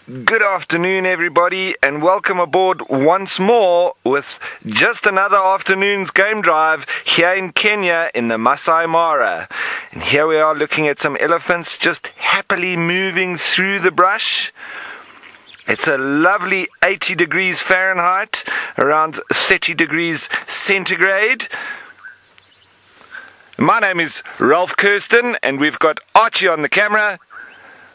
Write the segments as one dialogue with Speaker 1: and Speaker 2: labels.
Speaker 1: Good afternoon, everybody, and welcome aboard once more with just another afternoon's game drive here in Kenya in the Masai Mara. And here we are looking at some elephants just happily moving through the brush. It's a lovely 80 degrees Fahrenheit, around 30 degrees centigrade. My name is Ralph Kirsten, and we've got Archie on the camera.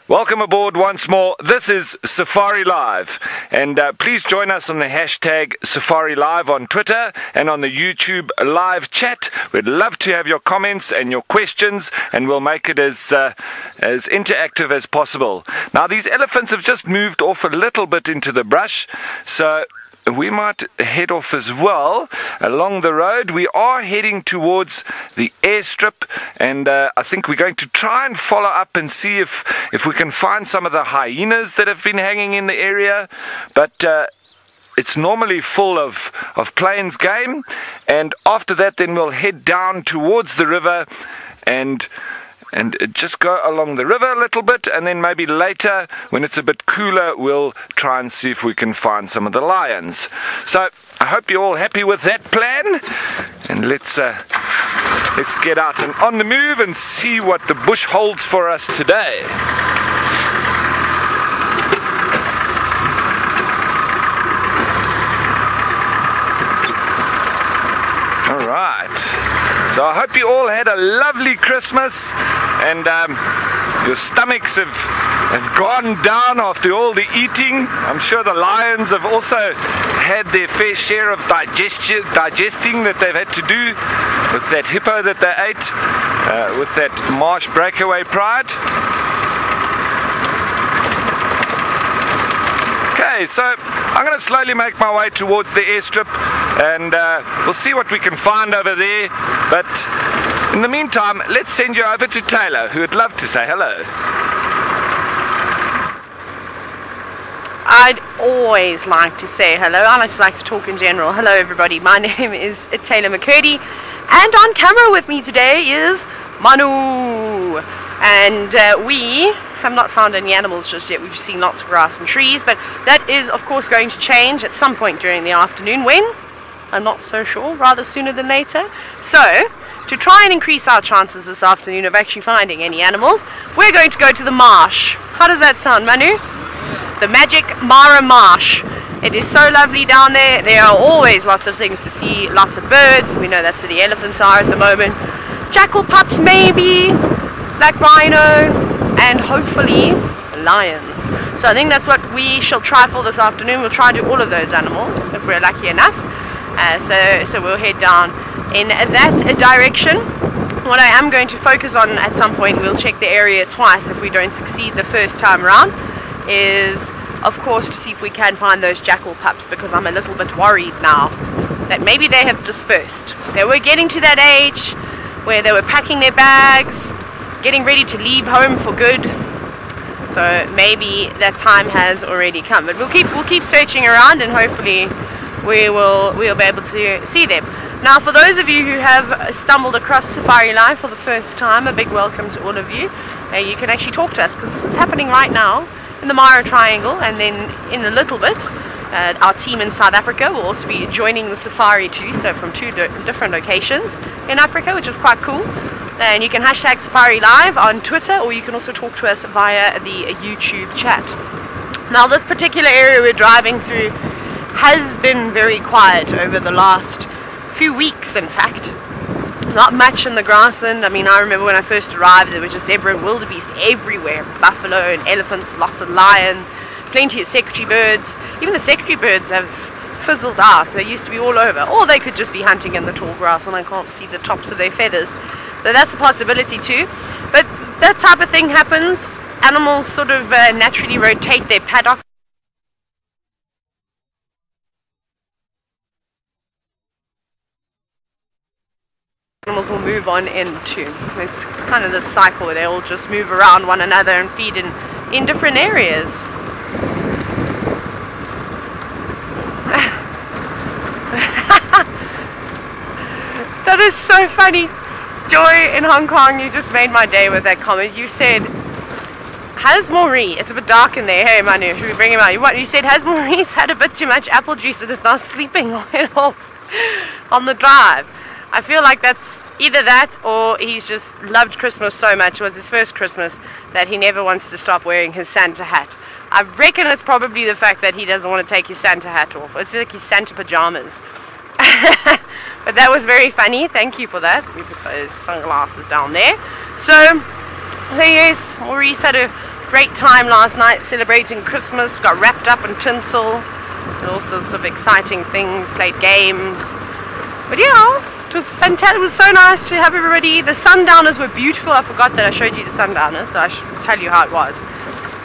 Speaker 1: Welcome aboard once more. This is Safari Live, and please join us on the hashtag Safari Live on Twitter and on the YouTube live chat. We'd love to have your comments and your questions, and we'll make it as interactive as possible. Now, these elephants have just moved off a little bit into the brush, so we might head off as well along the road. We are heading towards the airstrip, and I think we're going to try and follow up and see if we can find some of the hyenas that have been hanging in the area. But it's normally full of plains game, and after that then we'll head down towards the river and just go along the river a little bit, and then maybe later, when it's a bit cooler, we'll try and see if we can find some of the lions. So I hope you're all happy with that plan, and let's get out and on the move and see what the bush holds for us today. All right. So I hope you all had a lovely Christmas, and your stomachs have gone down after all the eating. I'm sure the lions have also had their fair share of digesting that they've had to do with that hippo that they ate, with that marsh breakaway pride. Okay, so I'm going to slowly make my way towards the airstrip, and we'll see what we can find over there. But in the meantime, let's send you over to Taylor, who would love to say hello.
Speaker 2: I'd always like to say hello. I just like to talk in general. Hello everybody, my name is Taylor McCurdy, and on camera with me today is Manu. And we have not found any animals just yet. We've seen lots of grass and trees, but that is of course going to change at some point during the afternoon. When? I'm not so sure, rather sooner than later. So, to try and increase our chances this afternoon of actually finding any animals, we're going to go to the marsh. How does that sound, Manu? The magic Mara Marsh. It is so lovely down there. There are always lots of things to see, lots of birds. We know that's where the elephants are at the moment. Jackal pups maybe, black rhino, and hopefully lions. So I think that's what we shall try for this afternoon. We'll try and do all of those animals if we're lucky enough. So we'll head down in that direction. What I am going to focus on at some point, we'll check the area twice if we don't succeed the first time around, is of course to see if we can find those jackal pups, because I'm a little bit worried now that maybe they have dispersed. They were getting to that age where they were packing their bags, getting ready to leave home for good. So maybe that time has already come. But we'll keep searching around, and hopefully we'll be able to see them. Now, for those of you who have stumbled across Safari Live for the first time, a big welcome to all of you. You can actually talk to us, because this is happening right now in the Mara Triangle, and then in a little bit our team in South Africa will also be joining the safari too, so from two different locations in Africa, which is quite cool. And you can hashtag Safari Live on Twitter, or you can also talk to us via the YouTube chat. Now, this particular area we're driving through has been very quiet over the last few weeks, in fact. Not much in the grassland. I mean, I remember when I first arrived, there was just zebra and wildebeest everywhere. Buffalo and elephants, lots of lion, plenty of secretary birds. Even the secretary birds have fizzled out. They used to be all over. Or they could just be hunting in the tall grass and I can't see the tops of their feathers. So that's a possibility too. But that type of thing happens. Animals sort of naturally rotate their paddock. Animals will move on into. It's kind of this cycle where they all just move around one another and feed in different areas. That is so funny. Joy in Hong Kong, you just made my day with that comment. You said, Has Maurice, it's a bit dark in there. Hey Manu, should we bring him out? You said, has Maurice had a bit too much apple juice and is now sleeping on the drive? I feel like that's either that or he's just loved Christmas so much. It was his first Christmas that he never wants to stop wearing his Santa hat. I reckon it's probably the fact that he doesn't want to take his Santa hat off. It's like his Santa pajamas. But that was very funny. Thank you for that. We put those sunglasses down there. So, yes, Maurice had a great time last night celebrating Christmas. Got wrapped up in tinsel and all sorts of exciting things. Played games. But yeah, it was fantastic. It was so nice to have everybody. The sundowners were beautiful. I forgot that I showed you the sundowners, so I should tell you how it was.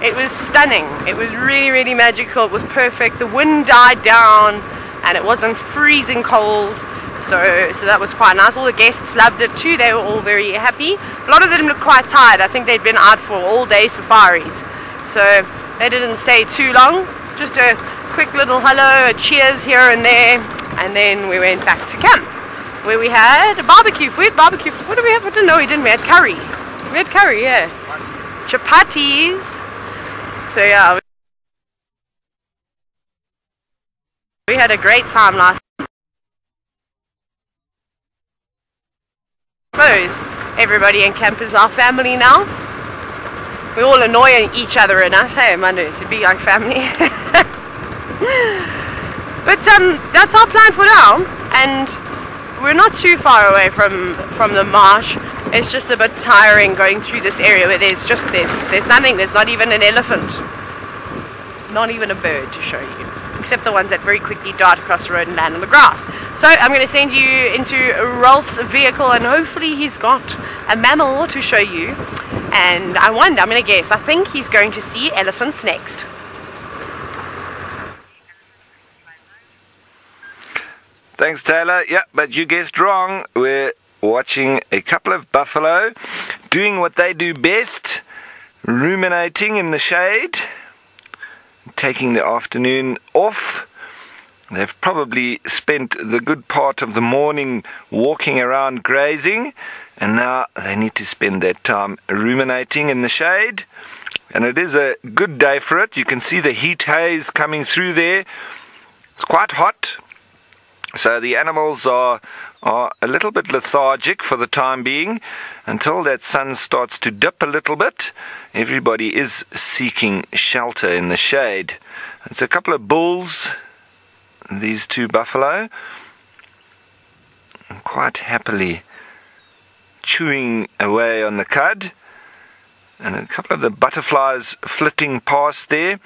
Speaker 2: It was stunning. It was really, really magical. It was perfect. The wind died down and it wasn't freezing cold. So that was quite nice. All the guests loved it too. They were all very happy. A lot of them looked quite tired. I think they'd been out for all-day safaris. So they didn't stay too long. Just a quick little hello, a cheers here and there. And then we went back to camp, where we had a barbecue. We had barbecue. What did we have? No, we didn't. We had curry. We had curry, yeah. Chapatis. So yeah, we had a great time last night. I suppose everybody in camp is our family now. We all annoy each other enough, hey Manu, to be like family. But that's our plan for now, and we're not too far away from the marsh. It's just a bit tiring going through this area where there's nothing. There's not even an elephant, not even a bird to show you, except the ones that very quickly dart across the road and land on the grass. So I'm going to send you into Rolf's vehicle, and hopefully he's got a mammal to show you. And I'm going to guess, I think he's going to see elephants next.
Speaker 1: Thanks, Taylor. Yeah, but you guessed wrong. We're watching a couple of buffalo doing what they do best, ruminating in the shade, taking the afternoon off. They've probably spent the good part of the morning walking around grazing, and now they need to spend their time ruminating in the shade. And it is a good day for it. You can see the heat haze coming through there. It's quite hot. So the animals are a little bit lethargic for the time being. Until that sun starts to dip a little bit, everybody is seeking shelter in the shade. It's a couple of bulls, these two buffalo, quite happily chewing away on the cud. And a couple of the butterflies flitting past there.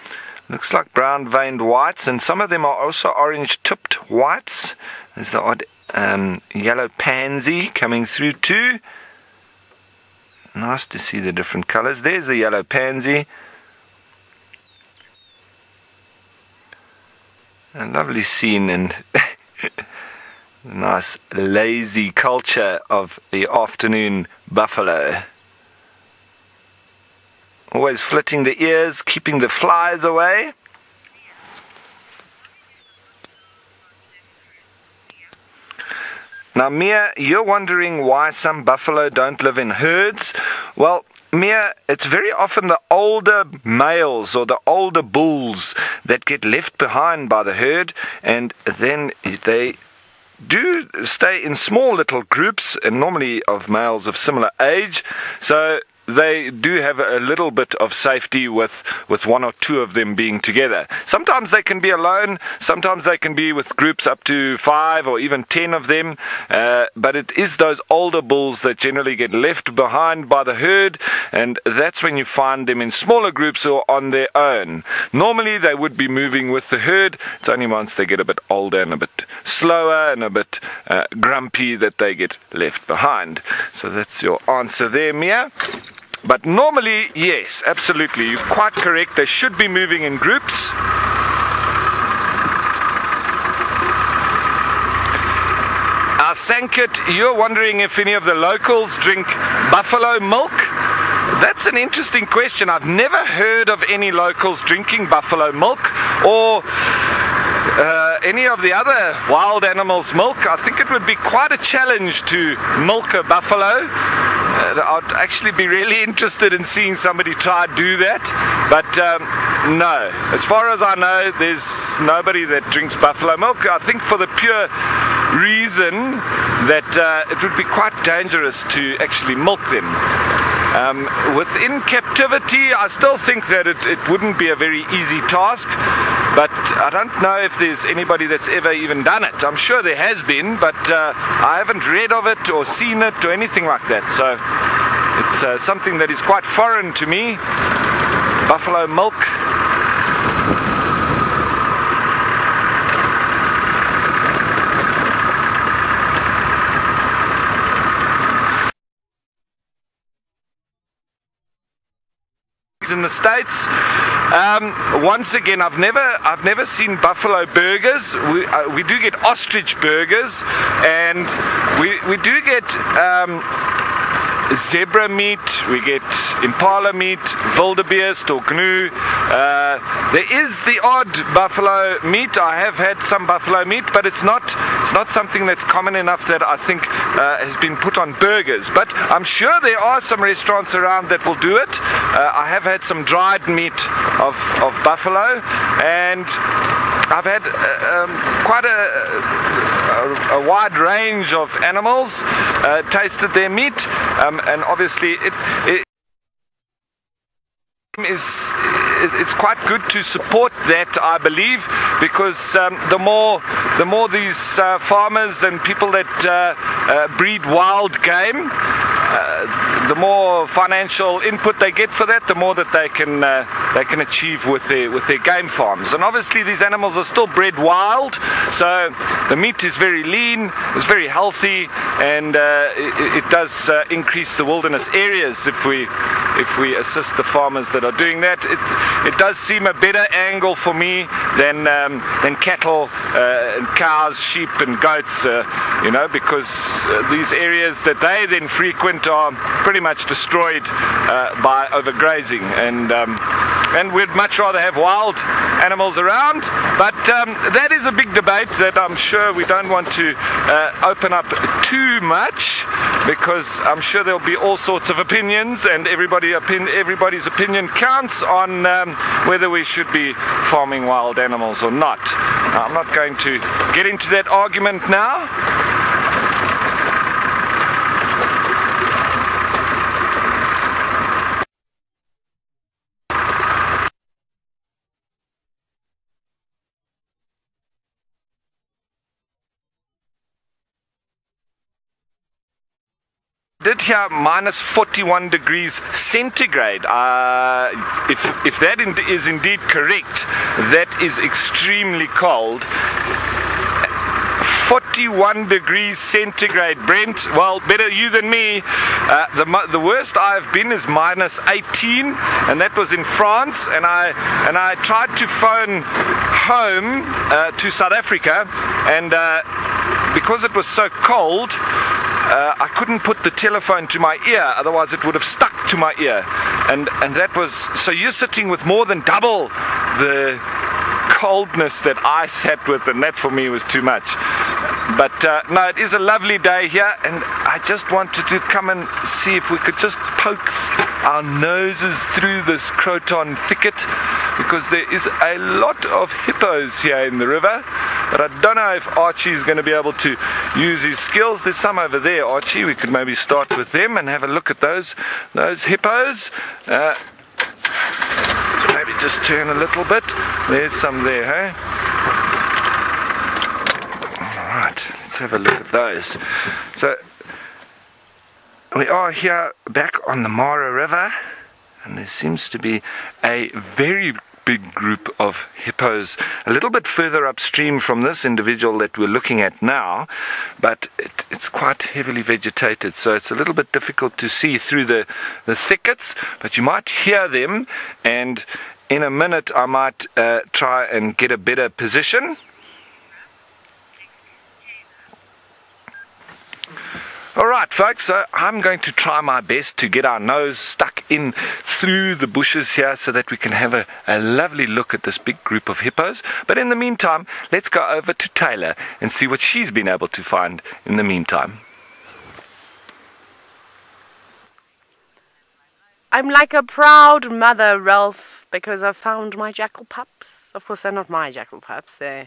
Speaker 1: Looks like brown-veined whites, and some of them are also orange-tipped whites. There's the odd yellow pansy coming through too. Nice to see the different colors. There's the yellow pansy. A lovely scene, and the nice lazy culture of the afternoon buffalo. Always flitting the ears, keeping the flies away. Now, Mia, you're wondering why some buffalo don't live in herds. Well, Mia, it's very often the older males or the older bulls that get left behind by the herd, and then they do stay in small little groups, and normally of males of similar age. So they do have a little bit of safety with one or two of them being together. Sometimes they can be alone, sometimes they can be with groups up to 5 or even 10 of them, but it is those older bulls that generally get left behind by the herd, and that's when you find them in smaller groups or on their own. Normally they would be moving with the herd. It's only once they get a bit older and a bit slower and a bit grumpy that they get left behind. So that's your answer there, Mia. But normally, yes, absolutely, you're quite correct. They should be moving in groups. Sankit, you're wondering if any of the locals drink buffalo milk? That's an interesting question. I've never heard of any locals drinking buffalo milk or any of the other wild animals' milk. I think it would be quite a challenge to milk a buffalo. I'd actually be really interested in seeing somebody try to do that, but no, as far as I know, there's nobody that drinks buffalo milk. I think for the pure reason that it would be quite dangerous to actually milk them. Within captivity, I still think that it wouldn't be a very easy task, but I don't know if there's anybody that's ever even done it. I'm sure there has been, but I haven't read of it or seen it or anything like that, so it's something that is quite foreign to me. Buffalo milk. In the States, once again, I've never seen buffalo burgers. We do get ostrich burgers, and we do get zebra meat, we get impala meat, wildebeest or gnu. There is the odd buffalo meat. I have had some buffalo meat, but it's not something that's common enough that I think has been put on burgers. But I'm sure there are some restaurants around that will do it. I have had some dried meat of buffalo, and I've had quite a wide range of animals, tasted their meat, and obviously it's quite good to support that, I believe, because the more these farmers and people that breed wild game, the more financial input they get for that, the more that they can achieve with their game farms. And obviously these animals are still bred wild, so the meat is very lean, it's very healthy, and it does increase the wilderness areas if we assist the farmers that are doing that. It does seem a better angle for me than cattle and cows, sheep and goats, because these areas that they then frequent are pretty much destroyed by overgrazing, and we'd much rather have wild animals around. But that is a big debate that I'm sure we don't want to open up too much, because I'm sure there'll be all sorts of opinions, and everybody's opinion counts on whether we should be farming wild animals or not. I'm not going to get into that argument now. Did here minus 41 degrees centigrade. If that is indeed correct, that is extremely cold. 41 degrees centigrade, Brent. Well, better you than me. The worst I've been is minus 18, and that was in France. And I tried to phone home to South Africa, and because it was so cold, I couldn't put the telephone to my ear, otherwise it would have stuck to my ear, and that was, so you're sitting with more than double the coldness that I sat with, and that for me was too much. But no, it is a lovely day here, and I just wanted to come and see if we could just poke our noses through this croton thicket, because there is a lot of hippos here in the river. But I don't know if Archie's going to be able to use his skills. There's some over there, Archie. We could maybe start with them and have a look at those hippos. Maybe just turn a little bit. There's some there, hey? Alright, let's have a look at those. So, we are here back on the Mara River, and there seems to be a very big group of hippos a little bit further upstream from this individual that we're looking at now, but it's quite heavily vegetated, so it's a little bit difficult to see through the thickets, but you might hear them, and in a minute I might try and get a better position. Alright folks, so I'm going to try my best to get our nose stuck in through the bushes here so that we can have a lovely look at this big group of hippos. But in the meantime, let's go over to Taylor and see what she's been able to find in the meantime.
Speaker 2: I'm like a proud mother, Ralph, because I've found my jackal pups. Of course, they're not my jackal pups. They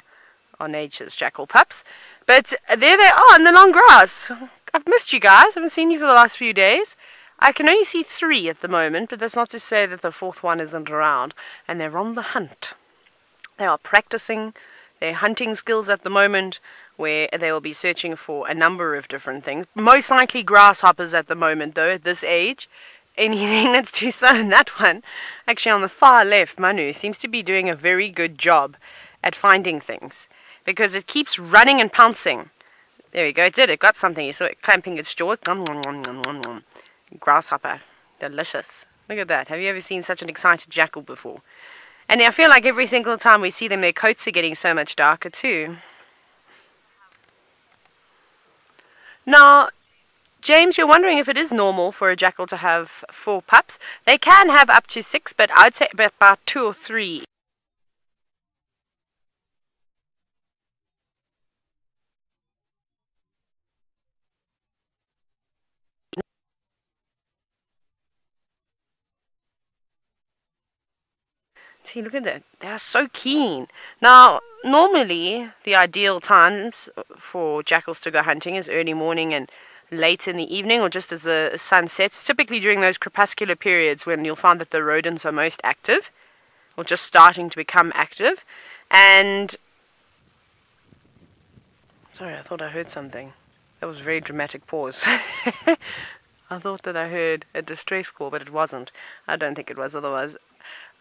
Speaker 2: are nature's jackal pups. But there they are in the long grass. I've missed you guys. I haven't seen you for the last few days. I can only see 3 at the moment, but that's not to say that the 4th one isn't around. And they're on the hunt. They are practicing their hunting skills at the moment, where they will be searching for a number of different things. Most likely grasshoppers at the moment, though, at this age. Anything that's too slow. And that one, actually on the far left, Manu, seems to be doing a very good job at finding things, because it keeps running and pouncing. There we go, it did, it got something. You saw it clamping its jaws. Grasshopper, delicious. Look at that. Have you ever seen such an excited jackal before? And I feel like every single time we see them, their coats are getting so much darker too. Now, James, you're wondering if it is normal for a jackal to have 4 pups. They can have up to 6, but I'd say about 2 or 3. See, look at that. They are so keen. Now, normally, the ideal times for jackals to go hunting is early morning and late in the evening, or just as the sun sets. Typically during those crepuscular periods when you'll find that the rodents are most active, or just starting to become active. And sorry, I thought I heard something. That was a very dramatic pause. I thought that I heard a distress call, but it wasn't. I don't think it was, otherwise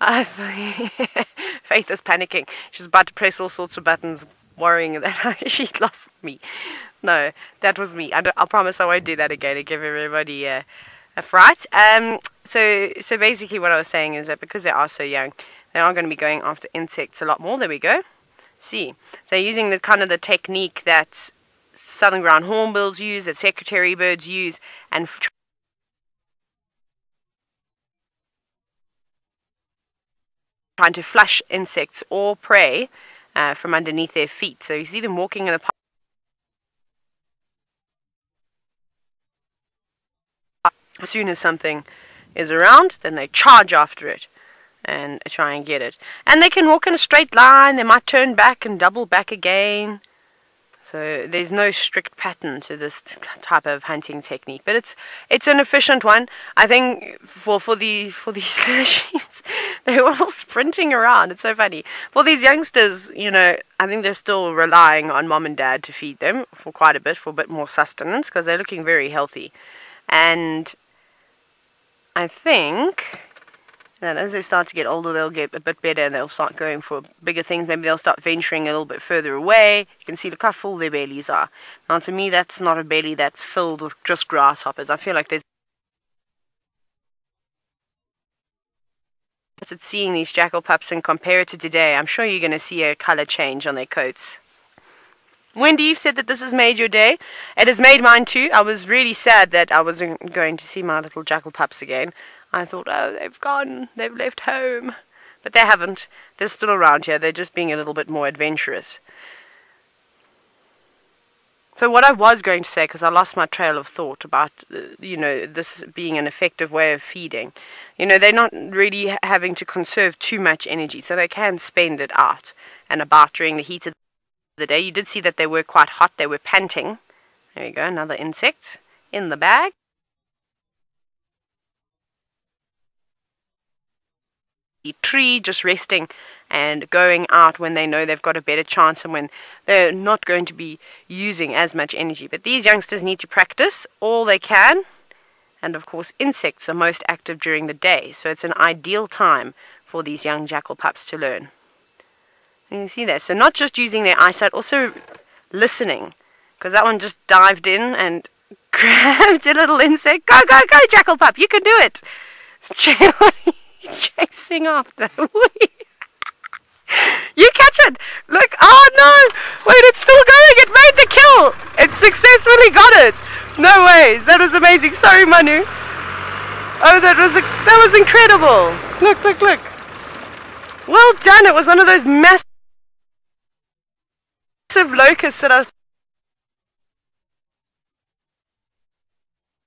Speaker 2: Faith is panicking. She's about to press all sorts of buttons, worrying that she'd lost me. No, that was me. I'll promise I won't do that again and give everybody a fright. So basically what I was saying is that because they are so young, they are going to be going after insects a lot more. There we go. See, they're using the kind of the technique that southern ground hornbills use, that secretary birds use, and trying to flush insects or prey from underneath their feet. So you see them walking in the park. As soon as something is around, then they charge after it and try and get it. And they can walk in a straight line. They might turn back and double back again. So there's no strict pattern to this type of hunting technique, but it's an efficient one. I think for these species, they're all sprinting around. It's so funny. For these youngsters, you know, I think they're still relying on mom and dad to feed them for quite a bit, for a bit more sustenance, because they're looking very healthy. And I think that as they start to get older, they'll get a bit better and they'll start going for bigger things. Maybe they'll start venturing a little bit further away. You can see, look how full their bellies are. Now, to me, that's not a belly that's filled with just grasshoppers. I feel like there's... Seeing these jackal pups and compare it to today, I'm sure you're going to see a color change on their coats. Wendy, you've said that this has made your day. It has made mine too. I was really sad that I wasn't going to see my little jackal pups again. I thought, oh, they've gone, they've left home. But they haven't. They're still around here. They're just being a little bit more adventurous. So what I was going to say, because I lost my trail of thought about, you know, this being an effective way of feeding. You know, they're not really having to conserve too much energy, so they can spend it out and about during the heat of the day. You did see that they were quite hot. They were panting. There you go, another insect in the bag. The tree just resting and going out when they know they've got a better chance and when they're not going to be using as much energy. But these youngsters need to practice all they can. And of course, insects are most active during the day, so it's an ideal time for these young jackal pups to learn. And you see that. So not just using their eyesight, also listening. Because that one just dived in and grabbed a little insect. Go, go, go, jackal pup, you can do it. Chasing after. You catch it. Look. Oh no. Wait, it's still going. It made the kill. It successfully got it. No ways. That was amazing. Sorry, Manu. Oh, that was incredible. Look, look, look. Well done. It was one of those massive locusts that I was...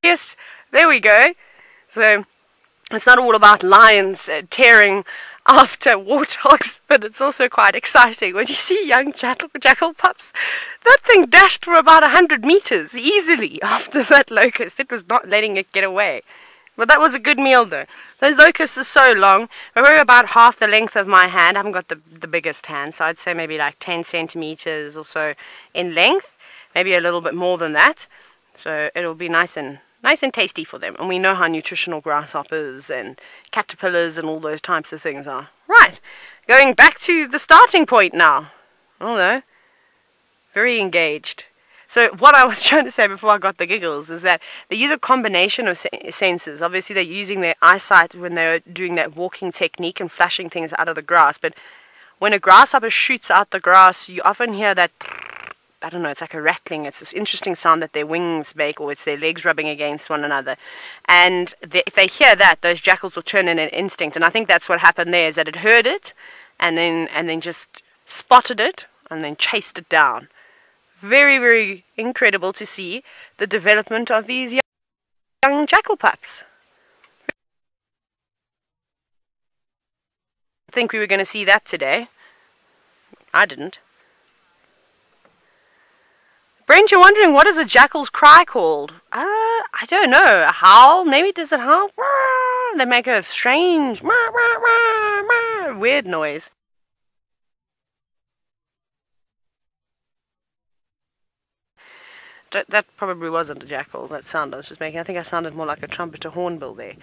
Speaker 2: Yes, there we go. So It's not all about lions tearing after warthogs, but it's also quite exciting when you see young jackal pups. That thing dashed for about 100 meters easily after that locust. It was not letting it get away. But that was a good meal though. Those locusts are so long. They're probably about half the length of my hand. I haven't got the biggest hand, so I'd say maybe like 10 centimeters or so in length. Maybe a little bit more than that. So it'll be nice and tasty for them. And we know how nutritional grasshoppers and caterpillars and all those types of things are. Right, going back to the starting point now. Oh no, very engaged. So what I was trying to say before I got the giggles is that they use a combination of senses. Obviously they're using their eyesight when they're doing that walking technique and flashing things out of the grass. But when a grasshopper shoots out the grass, you often hear that, I don't know, it's like a rattling. It's this interesting sound that their wings make, or it's their legs rubbing against one another. And if they hear that, those jackals will turn in an instinct. And I think that's what happened there, is that it heard it and then just spotted it and then chased it down. Very, very incredible to see the development of these young jackal pups. I think we were going to see that today. I didn't. Brent, you're wondering, what is a jackal's cry called? I don't know. A howl? Maybe does it howl? They make a strange, weird noise. That probably wasn't a jackal, that sound I was just making. I think I sounded more like a trumpet or hornbill there.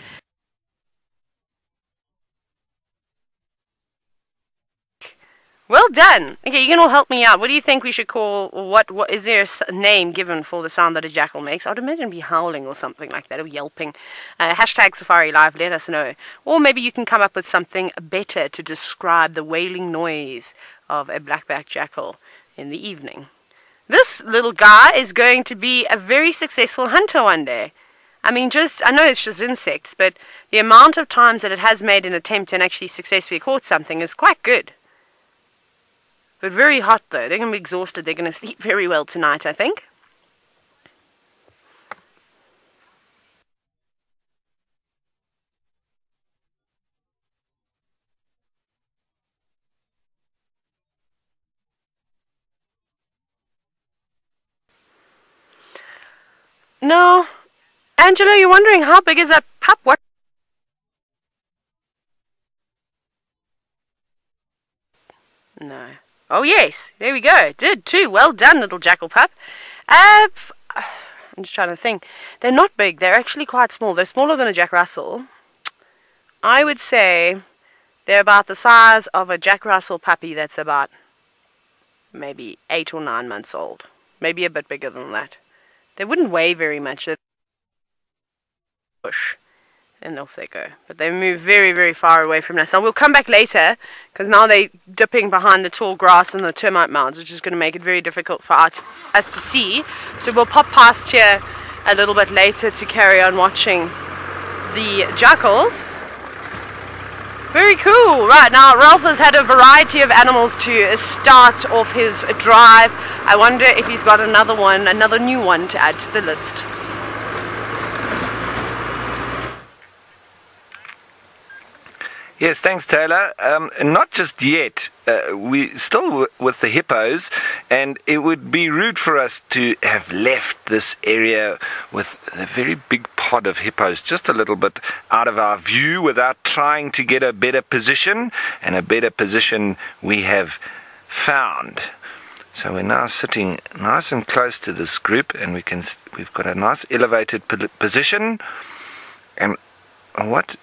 Speaker 2: Well done! Okay, you can all help me out. What do you think we should call, what is there a name given for the sound that a jackal makes? I would imagine it'd be howling or something like that, or yelping. Hashtag Safari Live, let us know. Or maybe you can come up with something better to describe the wailing noise of a black-backed jackal in the evening. This little guy is going to be a very successful hunter one day. I mean, I know it's just insects, but the amount of times that it has made an attempt and actually successfully caught something is quite good. But very hot though. They're going to be exhausted. They're going to sleep very well tonight, I think. No. Angela, you're wondering how big is that pup? What? No. Oh yes, there we go. Did too. Well done, little jackal pup. I'm just trying to think. They're not big. They're actually quite small. They're smaller than a Jack Russell. I would say they're about the size of a Jack Russell puppy that's about maybe 8 or 9 months old. Maybe a bit bigger than that. They wouldn't weigh very much. They push, and off they go. But they move very, very far away from us. Now we'll come back later, because now they're dipping behind the tall grass and the termite mounds, which is going to make it very difficult for us to see. So we'll pop past here a little bit later to carry on watching the jackals. Very cool. Right, now Ralph has had a variety of animals to start off his drive. I wonder if he's got another new one to add to the list.
Speaker 1: Yes, thanks, Taylor. Not just yet. We still with the hippos, and it would be rude for us to have left this area with a very big pod of hippos just a little bit out of our view without trying to get a better position, and a better position we have found. So we're now sitting nice and close to this group, and we've got a nice elevated position. And what?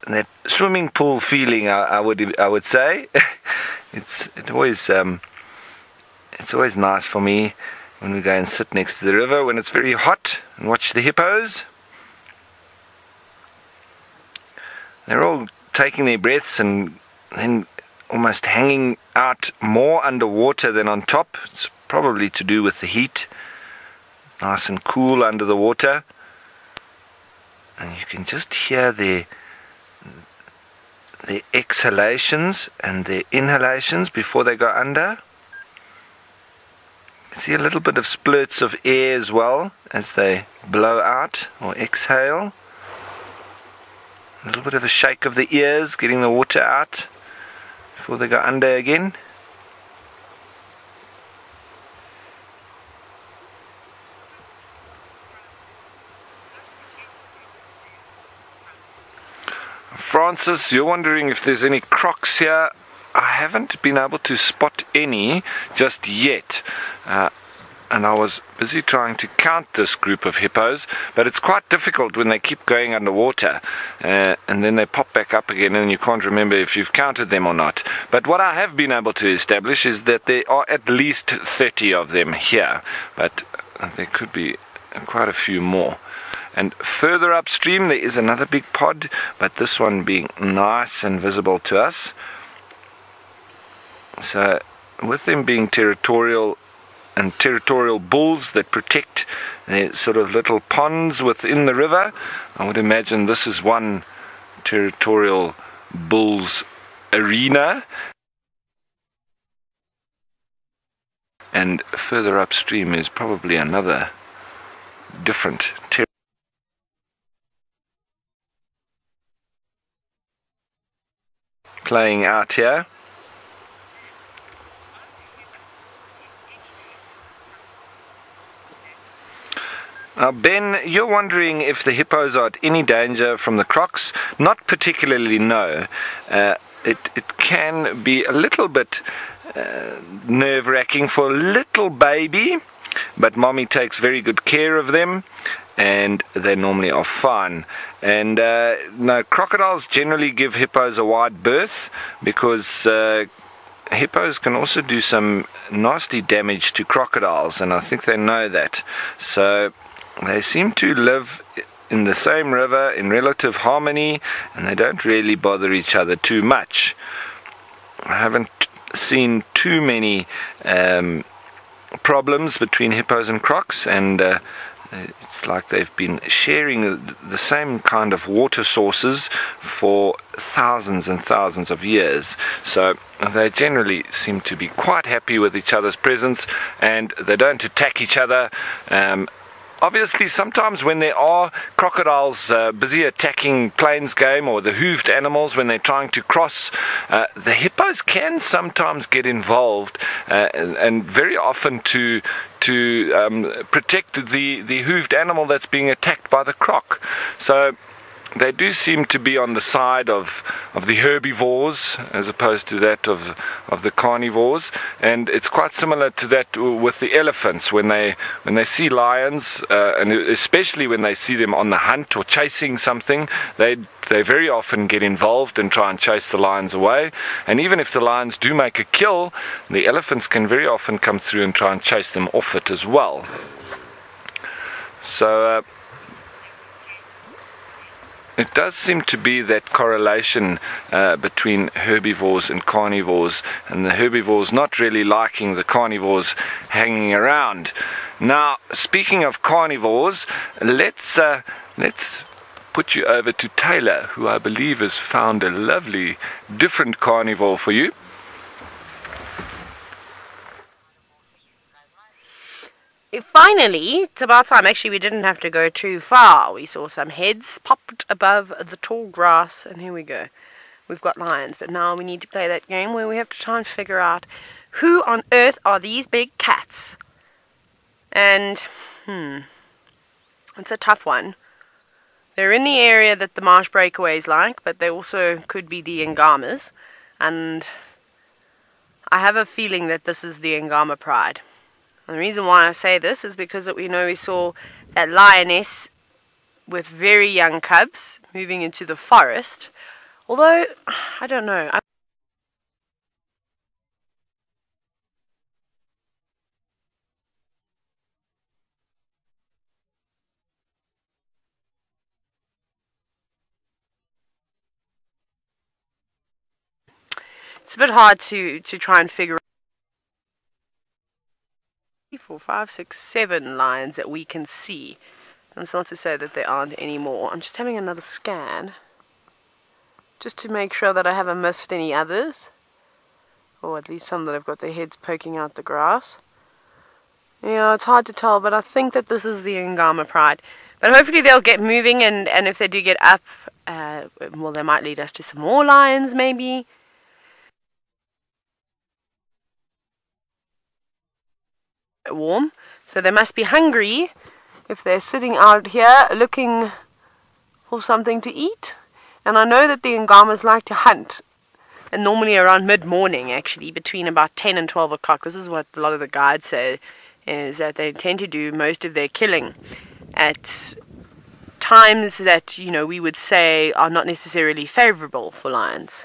Speaker 1: That swimming pool feeling, I would say, it's always nice for me when we go and sit next to the river when it's very hot and watch the hippos. They're all taking their breaths and then almost hanging out more underwater than on top. It's probably to do with the heat. Nice and cool under the water, and you can just hear their exhalations and their inhalations before they go under. See a little bit of splurts of air as well as they blow out or exhale. A little bit of a shake of the ears, getting the water out before they go under again. Francis, you're wondering if there's any crocs here. I haven't been able to spot any just yet. And I was busy trying to count this group of hippos, but it's quite difficult when they keep going underwater and then they pop back up again and you can't remember if you've counted them or not. But what I have been able to establish is that there are at least 30 of them here, but there could be quite a few more. And further upstream there is another big pod, but this one being nice and visible to us. So with them being territorial and territorial bulls that protect their sort of little ponds within the river, I would imagine this is one territorial bull's arena. And further upstream is probably another different territory. Playing out here. Now Ben, you're wondering if the hippos are at any danger from the crocs. Not particularly, no. It can be a little bit nerve-wracking for a little baby, but mommy takes very good care of them and they normally are fine. And no, crocodiles generally give hippos a wide berth because hippos can also do some nasty damage to crocodiles, and I think they know that. So they seem to live in the same river in relative harmony, and they don't really bother each other too much. I haven't seen too many problems between hippos and crocs, and it's like they've been sharing the same kind of water sources for thousands and thousands of years. So they generally seem to be quite happy with each other's presence, and they don't attack each other. Obviously, sometimes when there are crocodiles busy attacking plains game or the hooved animals when they're trying to cross, the hippos can sometimes get involved, and very often to protect the hooved animal that's being attacked by the croc. So they do seem to be on the side of the herbivores as opposed to that of the carnivores, and it's quite similar to that with the elephants. When they see lions, and especially when they see them on the hunt or chasing something, they very often get involved and try and chase the lions away. And even if the lions do make a kill, the elephants can very often come through and try and chase them off it as well. So it does seem to be that correlation between herbivores and carnivores, and the herbivores not really liking the carnivores hanging around. Now, speaking of carnivores, let's put you over to Taylor, who I believe has found a lovely different carnivore for you.
Speaker 2: Finally, it's about time. Actually, we didn't have to go too far. We saw some heads popped above the tall grass, and here we go. We've got lions, but now we need to play that game where we have to try and figure out who on earth are these big cats. And, it's a tough one. They're in the area that the marsh breakaways like, but they also could be the Angamas. And I have a feeling that this is the Angama pride. And the reason why I say this is because we know we saw that lioness with very young cubs moving into the forest. Although, I don't know. It's a bit hard to try and figure out. 4, 5, 6, 7 lions that we can see. And it's not to say that there aren't any more. I'm just having another scan just to make sure that I haven't missed any others, or at least some that have got their heads poking out the grass. Yeah, it's hard to tell, but I think that this is the Angama pride. But hopefully they'll get moving, and if they do get up, well, they might lead us to some more lions, maybe. Warm, so they must be hungry if they're sitting out here looking for something to eat. And I know that the Angamas like to hunt, and normally around mid-morning, actually, between about 10 and 12 o'clock. This is what a lot of the guides say, is that they tend to do most of their killing at times that, we would say are not necessarily favorable for lions.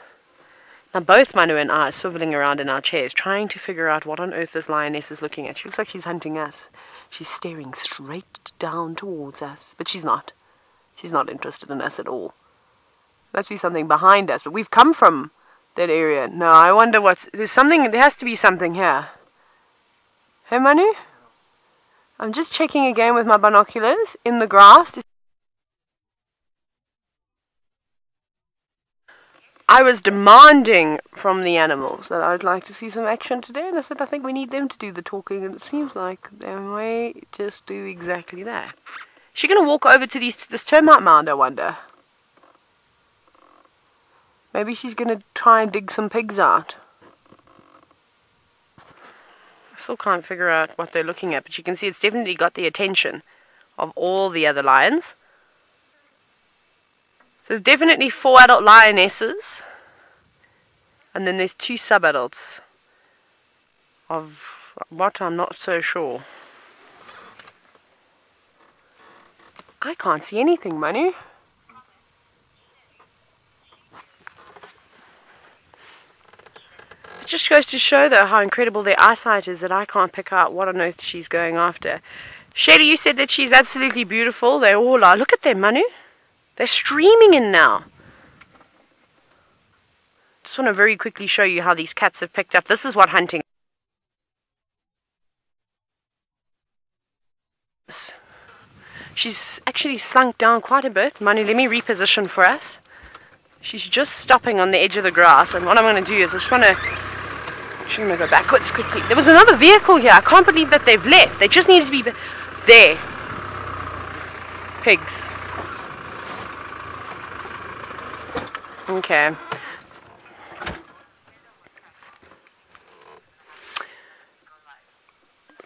Speaker 2: Now, both Manu and I are swiveling around in our chairs, trying to figure out what on earth this lioness is looking at. She looks like she's hunting us. She's staring straight down towards us, but she's not. She's not interested in us at all. Must be something behind us, but we've come from that area. No, I wonder there has to be something here. Hey, Manu? I'm just checking again with my binoculars in the grass. I was demanding from the animals that I'd like to see some action today, and I said I think we need them to do the talking, and it seems like they may just do exactly that. Is she going to walk over to this termite mound, I wonder? Maybe she's going to try and dig some pigs out. I still can't figure out what they're looking at, but you can see it's definitely got the attention of all the other lions. So there's definitely 4 adult lionesses, and then there's 2 sub-adults of what I'm not so sure. I can't see anything, Manu. It just goes to show, though, how incredible their eyesight is, that I can't pick out what on earth she's going after. Shelly, you said that she's absolutely beautiful. They all are. Look at them, Manu. They're streaming in now. Just want to very quickly show you how these cats have picked up. This is what hunting is. She's actually slunk down quite a bit. Manu, let me reposition for us. She's just stopping on the edge of the grass, and what I'm going to do is I just want to... She's going to go backwards quickly. There was another vehicle here. I can't believe that they've left. They just needed to be there. Pigs. Okay.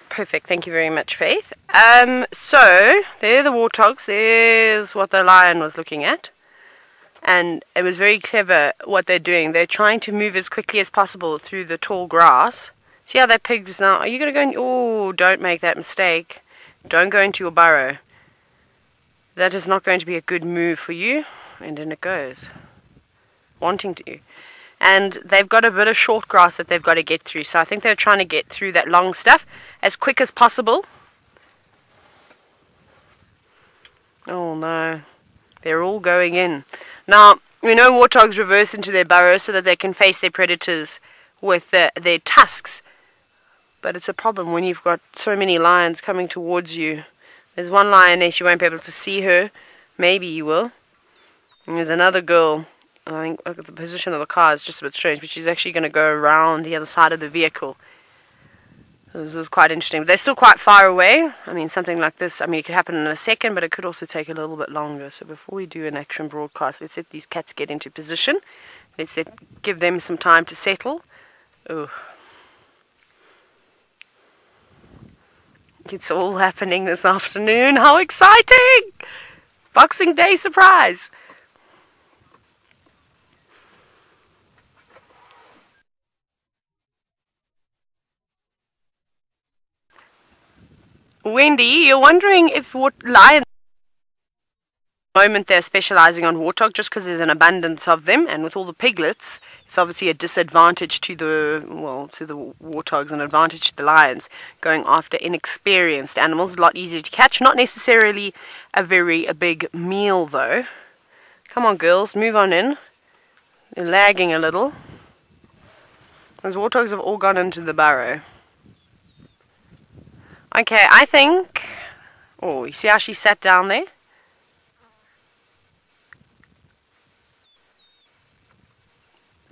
Speaker 2: Perfect. Thank you very much, Faith. So, there are the warthogs. There's what the lion was looking at. And it was very clever what they're doing. They're trying to move as quickly as possible through the tall grass. See how that pig's now... Are you going to go in... Oh, don't make that mistake. Don't go into your burrow. That is not going to be a good move for you. And in it goes. Wanting to. And they've got a bit of short grass that they've got to get through. So I think they're trying to get through that long stuff as quick as possible. Oh no. They're all going in. Now, we know warthogs reverse into their burrows so that they can face their predators with their tusks. But it's a problem when you've got so many lions coming towards you. There's one lioness, you won't be able to see her. Maybe you will. And there's another girl. I think look at the position of the car is just a bit strange, but she's actually going to go around the other side of the vehicle. This is quite interesting. But they're still quite far away. I mean, something like this, it could happen in a second, but it could also take a little bit longer. So before we do an action broadcast, let's let these cats get into position. Let's give them some time to settle. Oh. It's all happening this afternoon. How exciting! Boxing Day surprise! Wendy, you're wondering if lions at the moment they're specializing on warthog just because there's an abundance of them, and with all the piglets, it's obviously a disadvantage to the warthogs, an advantage to the lions going after inexperienced animals. A lot easier to catch, not necessarily a big meal though. Come on, girls, move on in. They're lagging a little. Those warthogs have all gone into the burrow. Okay, I think... Oh, you see how she sat down there?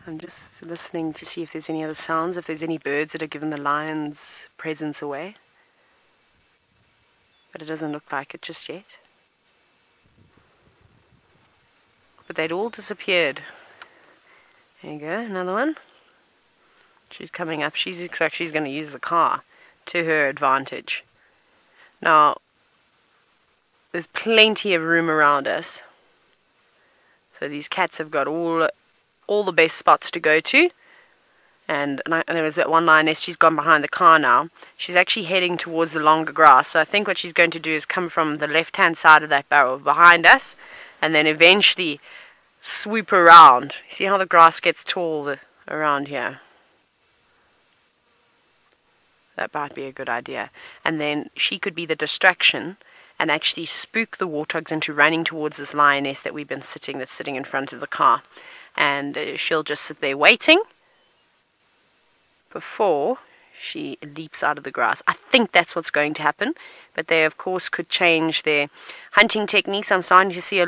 Speaker 2: I'm just listening to see if there's any other sounds, if there's any birds that have given the lion's presence away. but it doesn't look like it just yet. But they'd all disappeared. There you go, another one. She's coming up. She's going to use the car to her advantage. Now, there's plenty of room around us. So these cats have got all the best spots to go to. And there was that one lioness, she's gone behind the car now. She's actually heading towards the longer grass. So I think what she's going to do is come from the left-hand side of that barrel behind us, and then eventually swoop around. See how the grass gets tall around here? That might be a good idea. And then she could be the distraction and actually spook the warthogs into running towards this lioness that we've been that's sitting in front of the car. And she'll just sit there waiting before she leaps out of the grass. I think that's what's going to happen, but they of course could change their hunting techniques. I'm starting to see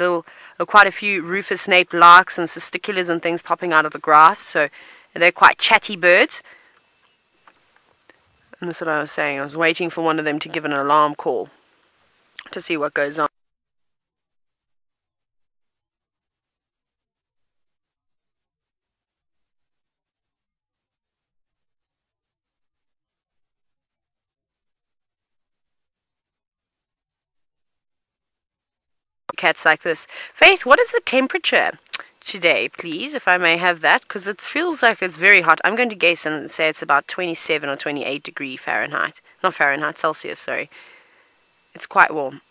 Speaker 2: quite a few rufous-naped larks and cisticulars and things popping out of the grass, so they're quite chatty birds. And that's what I was saying. I was waiting for one of them to give an alarm call to see what goes on. Cats like this. Faith, what is the temperature today, please, if I may have that? Because it feels like it's very hot. I'm going to guess and say it's about 27 or 28 degree Fahrenheit. Not Fahrenheit, Celsius, sorry. It's quite warm.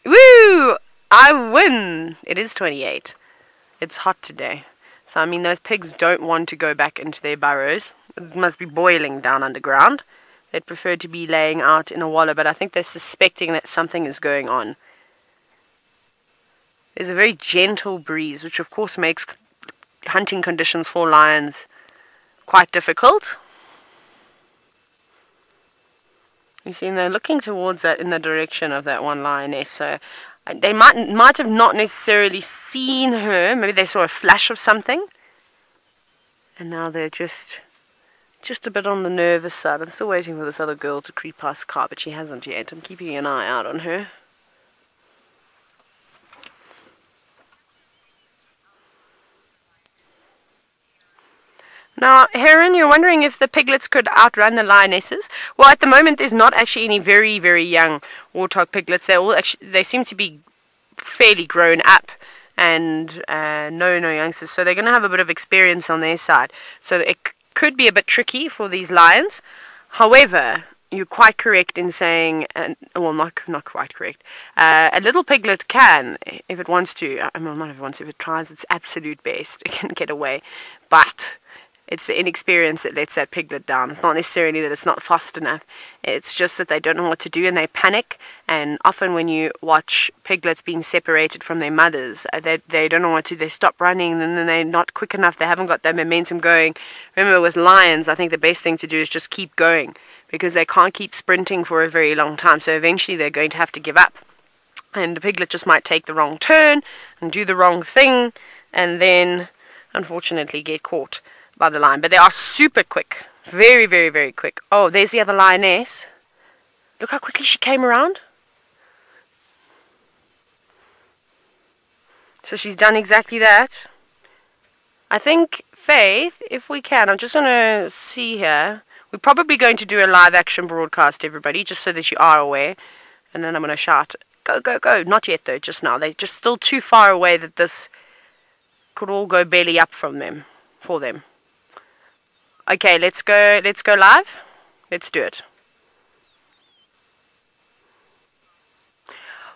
Speaker 2: Woo! I win! It is 28. It's hot today. So, I mean, those pigs don't want to go back into their burrows. It must be boiling down underground. They'd prefer to be laying out in a wallow, but I think they're suspecting that something is going on. There's a very gentle breeze, which of course makes hunting conditions for lions quite difficult. You see, they're looking towards that in the direction of that one lioness. So they might have not necessarily seen her. Maybe they saw a flash of something, and now they're just a bit on the nervous side. I'm still waiting for this other girl to creep past the car, but she hasn't yet. I'm keeping an eye out on her. Now, Heron, you're wondering if the piglets could outrun the lionesses. Well, at the moment, there's not actually any very, very young warthog piglets. They seem to be fairly grown up, and no youngsters. So they're going to have a bit of experience on their side. So it could be a bit tricky for these lions. However, you're quite correct in saying, well, not quite correct. A little piglet can, if it wants to. I mean, not if it wants to. If it tries its absolute best, it can get away, but it's the inexperience that lets that piglet down. It's not necessarily that it's not fast enough. It's just that they don't know what to do and they panic. And often when you watch piglets being separated from their mothers, they don't know what to do. They stop running and then they're not quick enough. They haven't got that momentum going. Remember, with lions, I think the best thing to do is just keep going, because they can't keep sprinting for a very long time. So eventually they're going to have to give up. And the piglet just might take the wrong turn and do the wrong thing, and then unfortunately get caught by the lion. But they are super quick. Very, very, very quick. Oh, there's the other lioness. Look how quickly she came around. So she's done exactly that. I think, Faith, if we can, I'm just going to see here. We're probably going to do a live action broadcast, everybody, just so that you are aware. And then I'm going to shout, go, go, go. Not yet, though, just now. They're just still too far away that this could all go belly up for them. Okay, let's go live. Let's do it.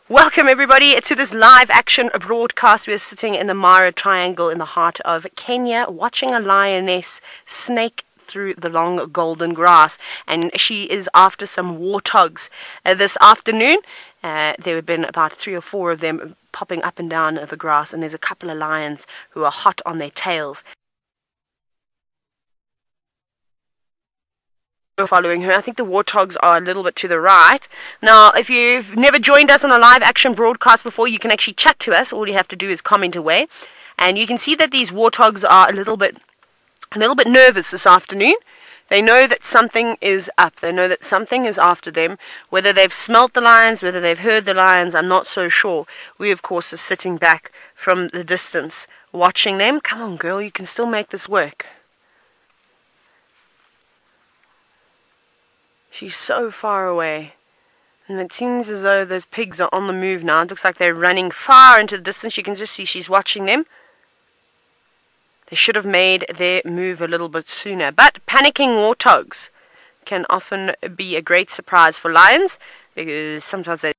Speaker 2: Welcome everybody to this live action broadcast. We're sitting in the Mara Triangle in the heart of Kenya, watching a lioness snake through the long golden grass, and she is after some warthogs this afternoon. There have been about 3 or 4 of them popping up and down the grass, and there's a couple of lions who are hot on their tails. Following her. I think the warthogs are a little bit to the right. Now, if you've never joined us on a live action broadcast before, you can actually chat to us. All you have to do is comment away, and you can see that these warthogs are a little bit nervous this afternoon. They know that something is up. They know that something is after them. Whether they've smelt the lions, whether they've heard the lions, I'm not so sure. We, of course, are sitting back from the distance, watching them. Come on, girl, you can still make this work. She's so far away. And it seems as though those pigs are on the move now. It looks like they're running far into the distance. You can just see she's watching them. They should have made their move a little bit sooner. But panicking warthogs can often be a great surprise for lions, because sometimes they...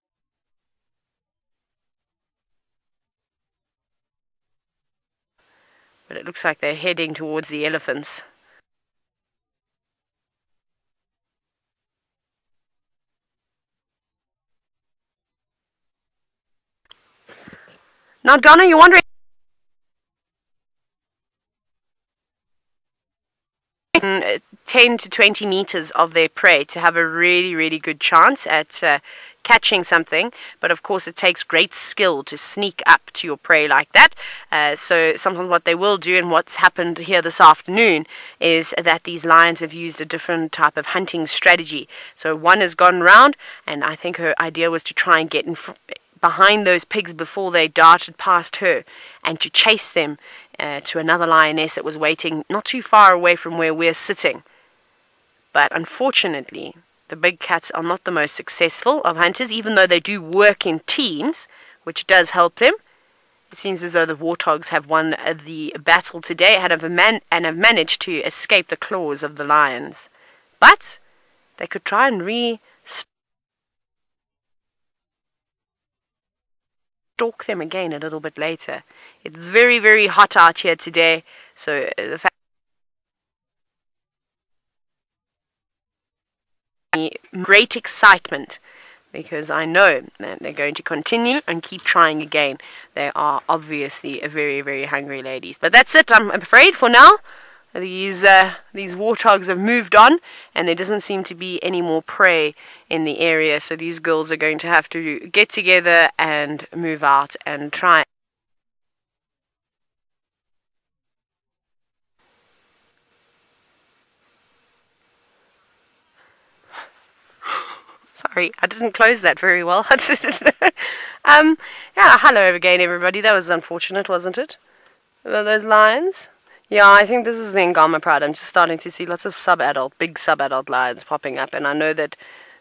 Speaker 2: But it looks like they're heading towards the elephants. Now, Donna, you're wondering... 10 to 20 meters of their prey to have a really, really good chance at catching something. But of course it takes great skill to sneak up to your prey like that. So sometimes what they will do, and what's happened here this afternoon, is that these lions have used a different type of hunting strategy. So one has gone round, and I think her idea was to try and get behind those pigs before they darted past her, and to chase them to another lioness that was waiting not too far away from where we're sitting. But unfortunately, the big cats are not the most successful of hunters, even though they do work in teams, which does help them. It seems as though the warthogs have won the battle today and have managed to escape the claws of the lions. But they could try and stalk them again a little bit later. It's very, very hot out here today, so the fact great excitement, because I know that they're going to continue and keep trying again. They are obviously a very, very hungry ladies. But that's it, I'm afraid, for now. These warthogs have moved on, and there doesn't seem to be any more prey in the area, so these girls are going to have to get together and move out and try. Sorry, I didn't close that very well. Yeah, hello again, everybody. That was unfortunate, wasn't it? Those lions. Yeah, I think this is the Angama pride. I'm just starting to see lots of big sub-adult lions popping up, and I know that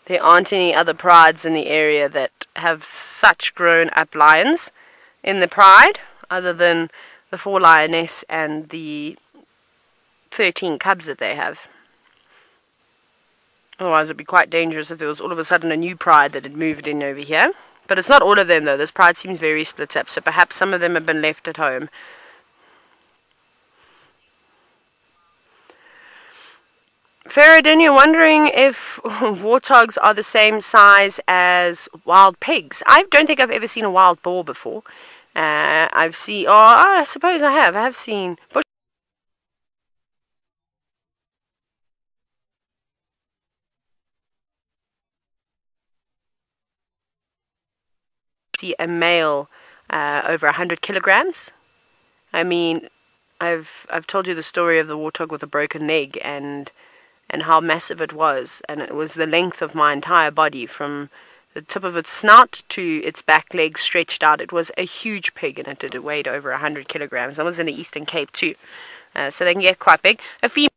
Speaker 2: there aren't any other prides in the area that have such grown-up lions in the pride, other than the 4 lioness and the 13 cubs that they have. Otherwise, it'd be quite dangerous if there was all of a sudden a new pride that had moved in over here. But it's not all of them, though. This pride seems very split up, so perhaps some of them have been left at home. Faradin, you're wondering if warthogs are the same size as wild pigs. I don't think I've ever seen a wild boar before. I've seen... Oh, I suppose I have. I have seen... a male over 100 kilograms. I mean, I've told you the story of the warthog with a broken leg and how massive it was, and it was the length of my entire body from the tip of its snout to its back legs stretched out. It was a huge pig, and it weighed over 100 kilograms. I was in the Eastern Cape too, so they can get quite big. A female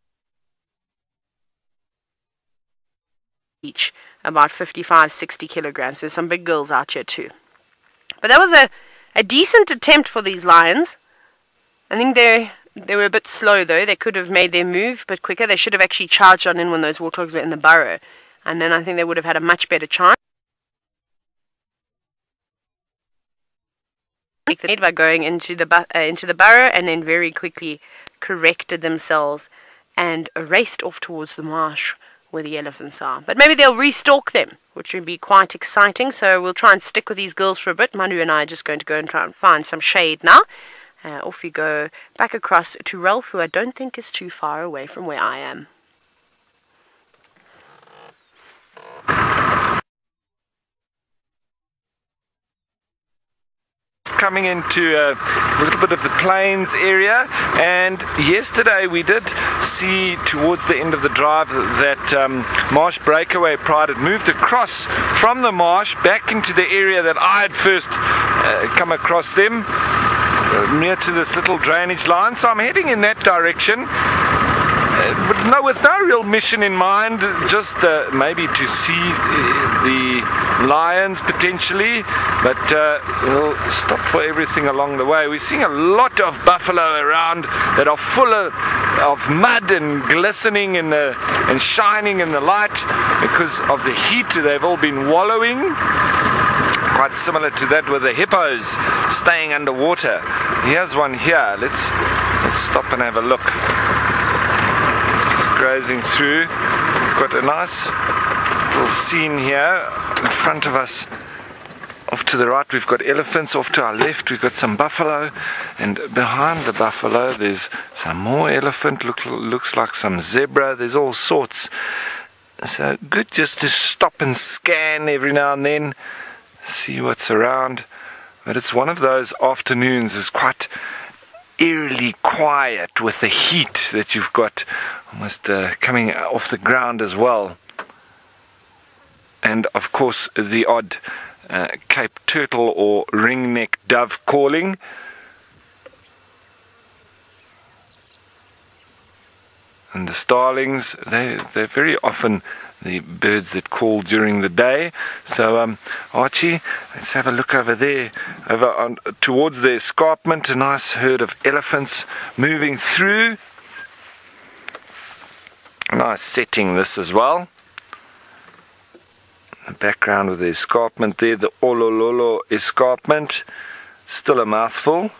Speaker 2: each about 55-60 kilograms. There's some big girls out here too. But that was a decent attempt for these lions. I think they were a bit slow, though. They could have made their move a bit quicker. They should have actually charged on in when those warthogs were in the burrow. And then I think they would have had a much better chance. By going into the burrow, and then very quickly corrected themselves and raced off towards the marsh where the elephants are. But maybe they'll restalk them, which would be quite exciting. So we'll try and stick with these girls for a bit. Manu and I are just going to go and try and find some shade now. Off you go back across to Ralph, who I don't think is too far away from where I am.
Speaker 1: coming into a little bit of the plains area, and yesterday we did see towards the end of the drive that marsh breakaway pride had moved across from the marsh back into the area that I had first come across them, near to this little drainage line. So I'm heading in that direction. But with no real mission in mind, just maybe to see the lions potentially, but we'll stop for everything along the way. We're seeing a lot of buffalo around that are full of mud and glistening and shining in the light because of the heat. They've all been wallowing. Quite similar to that with the hippos staying underwater. Here's one here. Let's stop and have a look. Grazing through. We've got a nice little scene here in front of us. Off to the right we've got elephants, off to our left we've got some buffalo, and behind the buffalo there's some more elephant, looks like some zebra. There's all sorts. So good just to stop and scan every now and then, see what's around. But it's one of those afternoons, it's quite eerily quiet with the heat that you've got almost coming off the ground as well, and of course the odd Cape turtle or ringneck dove calling. And the starlings, they're very often the birds that call during the day. So Archie, let's have a look over there, towards the escarpment. A nice herd of elephants moving through. A nice setting this as well. The background with the escarpment there, the Olololo escarpment, still a mouthful.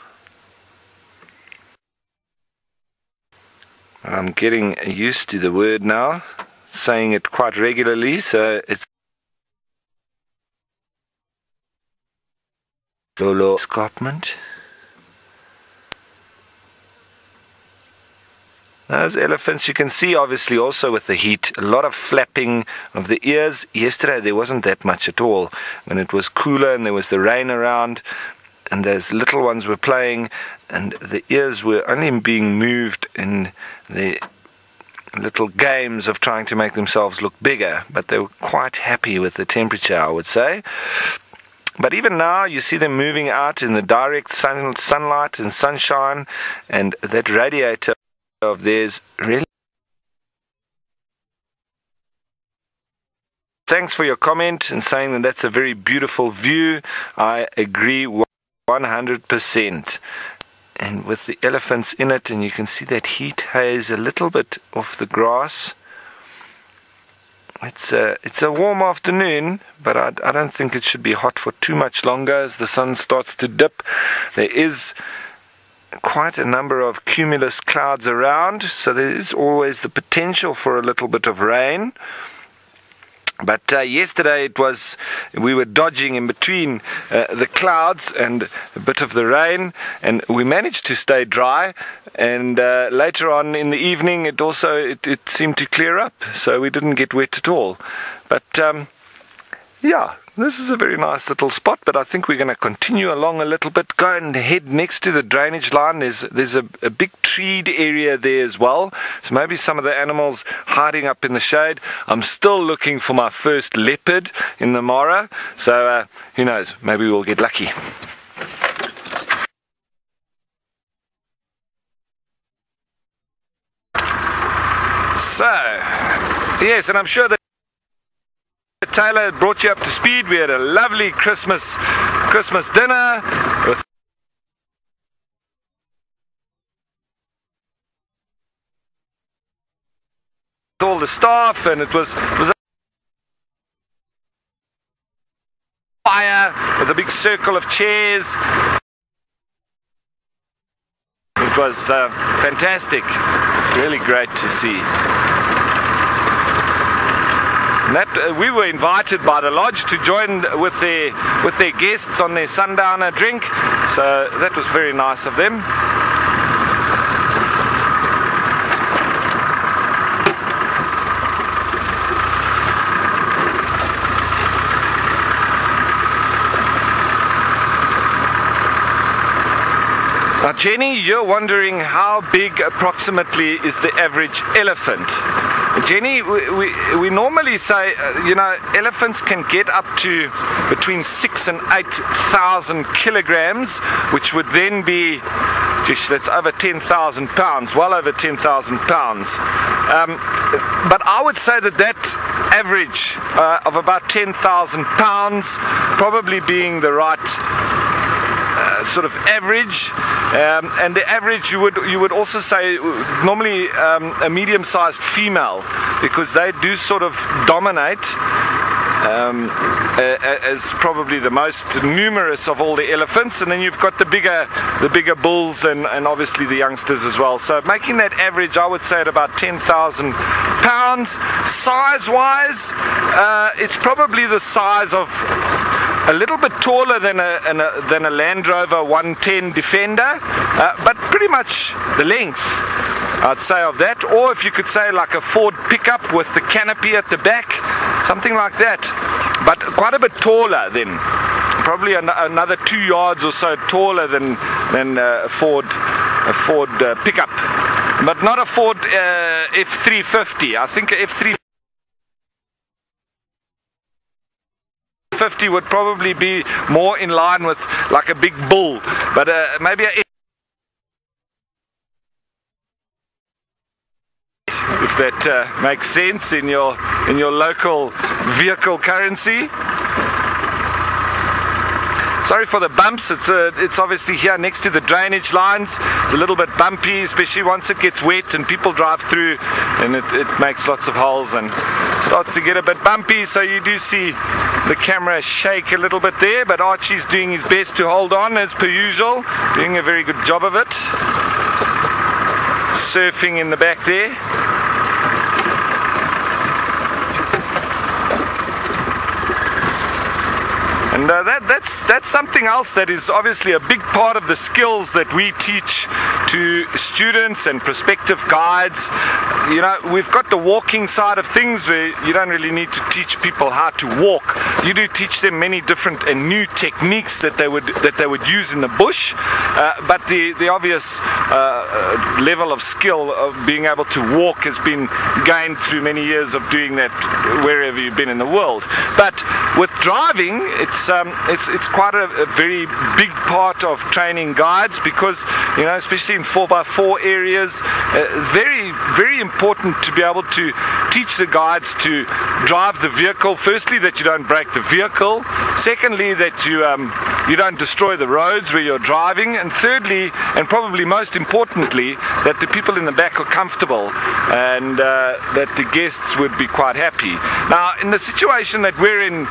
Speaker 1: But I'm getting used to the word now, saying it quite regularly, so it's Lolo escarpment. Those elephants you can see obviously also with the heat, a lot of flapping of the ears. Yesterday there wasn't that much at all when it was cooler and there was the rain around and those little ones were playing, and the ears were only being moved in the little games of trying to make themselves look bigger, but they were quite happy with the temperature, I would say. But even now you see them moving out in the direct sunlight and sunshine, and that radiator of theirs really. Thanks for your comment and saying that that's a very beautiful view. I agree 100%. And with the elephants in it, and you can see that heat haze a little bit off the grass. It's a warm afternoon, but I don't think it should be hot for too much longer as the sun starts to dip. There is quite a number of cumulus clouds around, so there is always the potential for a little bit of rain. But yesterday we were dodging in between the clouds and a bit of the rain, and we managed to stay dry, and later on in the evening it seemed to clear up, so we didn't get wet at all. But yeah, this is a very nice little spot, but I think we're going to continue along a little bit, go and head next to the drainage line. There's a big treed area there as well, so maybe some of the animals hiding up in the shade. I'm still looking for my first leopard in the Mara, so who knows, maybe we'll get lucky. So, yes, and I'm sure that Taylor brought you up to speed. We had a lovely Christmas dinner with all the staff, and it was a fire with a big circle of chairs. It was fantastic, really great to see. That we were invited by the lodge to join with their guests on their sundowner drink, so that was very nice of them. Jenny, you're wondering how big approximately is the average elephant. Jenny, we normally say, elephants can get up to between 6,000 and 8,000 kilograms, which would then be, that's over 10,000 pounds, well over 10,000 pounds. But I would say that average of about 10,000 pounds probably being the right sort of average, and the average you would also say normally a medium-sized female, because they do sort of dominate as probably the most numerous of all the elephants, and then you've got the bigger bulls and obviously the youngsters as well. So making that average, I would say at about 10,000 pounds. Size-wise, it's probably the size of a little bit taller than a Land Rover 110 Defender, but pretty much the length, I'd say, of that. Or if you could say like a Ford pickup with the canopy at the back, something like that, but quite a bit taller then, probably another 2 yards or so taller than a Ford pickup, but not a Ford F350. I think a F350 would probably be more in line with like a big bull, but maybe if that makes sense in your local vehicle currency. Sorry for the bumps, it's obviously here next to the drainage lines. It's a little bit bumpy, especially once it gets wet and people drive through, and it makes lots of holes and starts to get a bit bumpy, so you do see the camera shake a little bit there, but Archie's doing his best to hold on as per usual, doing a very good job of it. Surfing in the back there. And that's something else that is obviously a big part of the skills that we teach to students and prospective guides. We've got the walking side of things where you don't really need to teach people how to walk. You do teach them many different and new techniques that they would use in the bush, but the obvious level of skill of being able to walk has been gained through many years of doing that wherever you've been in the world. But with driving, it's quite a very big part of training guides, because especially in 4x4 areas, very, very important to be able to teach the guides to drive the vehicle. Firstly, that you don't break the vehicle. Secondly, that you don't destroy the roads where you're driving. And thirdly, and probably most importantly, that the people in the back are comfortable and that the guests would be quite happy. Now, in the situation that we're in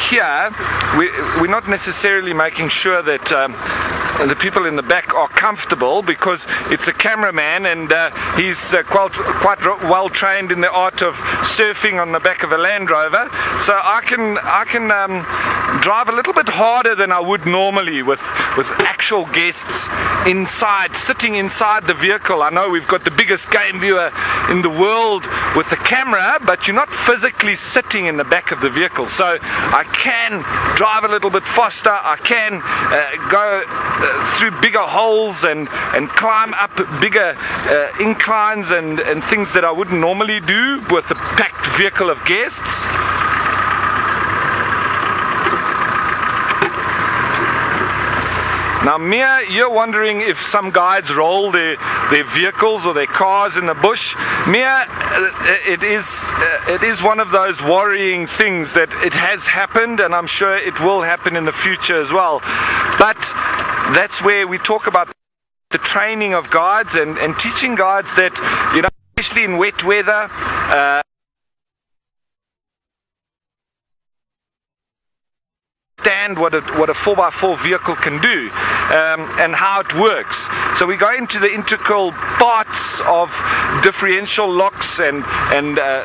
Speaker 1: here, we're not necessarily making sure that the people in the back are comfortable, because it's a cameraman and he's quite well trained in the art of surfing on the back of a Land Rover, so I can drive a little bit harder than I would normally with actual guests inside, sitting inside the vehicle. I know we've got the biggest game viewer in the world with the camera, but you're not physically sitting in the back of the vehicle, so I can drive a little bit faster. I can go through bigger holes and climb up bigger inclines and things that I wouldn't normally do with a packed vehicle of guests. Now, Mia, you're wondering if some guides roll their vehicles or their cars in the bush. Mia, it is one of those worrying things that it has happened, and I'm sure it will happen in the future as well. But that's where we talk about the training of guides and teaching guides that, especially in wet weather, understand what a 4x4 vehicle can do and how it works. So we go into the integral parts of differential locks and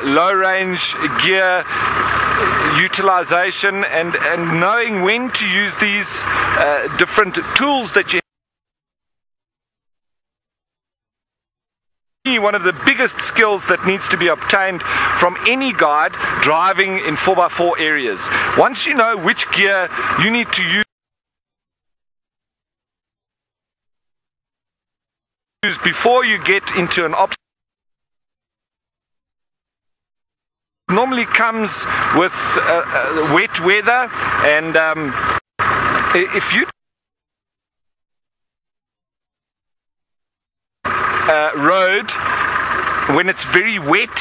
Speaker 1: low range gear utilization and knowing when to use these different tools that you have. One of the biggest skills that needs to be obtained from any guide driving in 4x4 areas. Once you know which gear you need to use before you get into an obstacle normally comes with wet weather, and if you road when it's very wet,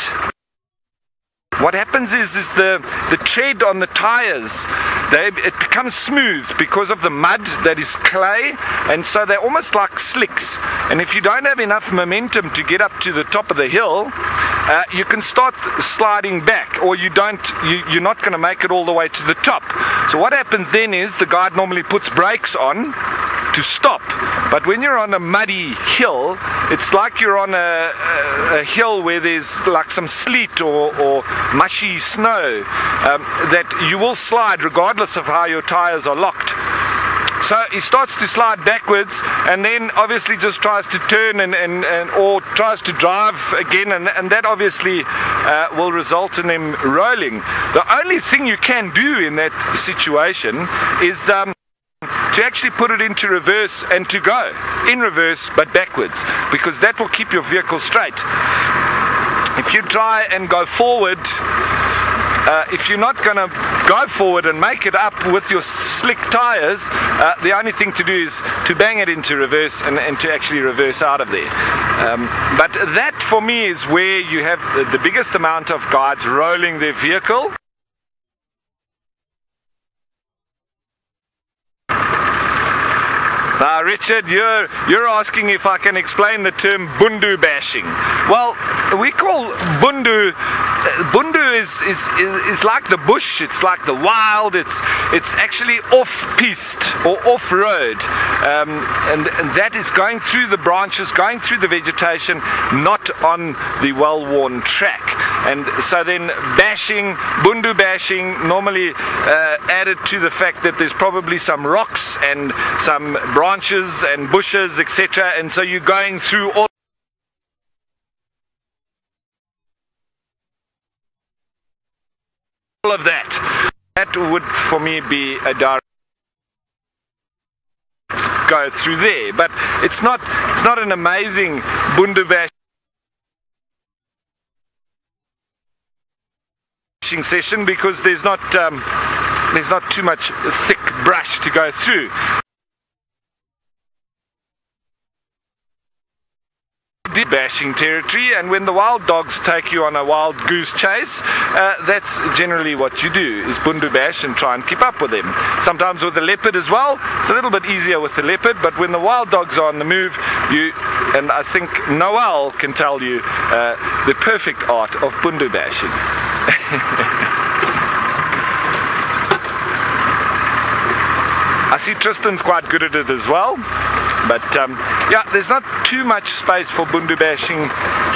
Speaker 1: what happens is the tread on the tires, it becomes smooth because of the mud that is clay, and so they're almost like slicks. And if you don't have enough momentum to get up to the top of the hill, you can start sliding back, or you're not going to make it all the way to the top. So what happens then is the guide normally puts brakes on to stop. But when you're on a muddy hill, it's like you're on a hill where there's like some sleet or mushy snow, that you will slide regardless of how your tires are locked. So he starts to slide backwards, and then obviously just tries to turn or tries to drive again, and that obviously will result in him rolling. The only thing you can do in that situation is to actually put it into reverse and to go in reverse but backwards, because that will keep your vehicle straight. If you try and go forward, if you're not going to go forward and make it up with your slick tires, the only thing to do is to bang it into reverse and to actually reverse out of there. But that for me is where you have the biggest amount of guides rolling their vehicle. Now, Richard, you're asking if I can explain the term bundu bashing. Well, we call bundu is like the bush, it's like the wild, it's actually off-piste or off-road, and that is going through the branches, going through the vegetation, not on the well-worn track. And so then bashing, bundu bashing, normally added to the fact that there's probably some rocks and some branches and bushes, etc., and so you're going through all of that. That would for me be a direct go through there, but it's not an amazing bundu bashing session because there's not too much thick brush to go through. Bashing territory, and when the wild dogs take you on a wild goose chase, that's generally what you do, is bundu bash and try and keep up with them. Sometimes with the leopard as well, it's a little bit easier with the leopard, but when the wild dogs are on the move, and I think Noel can tell you the perfect art of bundu bashing. I see Tristan's quite good at it as well. But yeah, there's not too much space for bundu bashing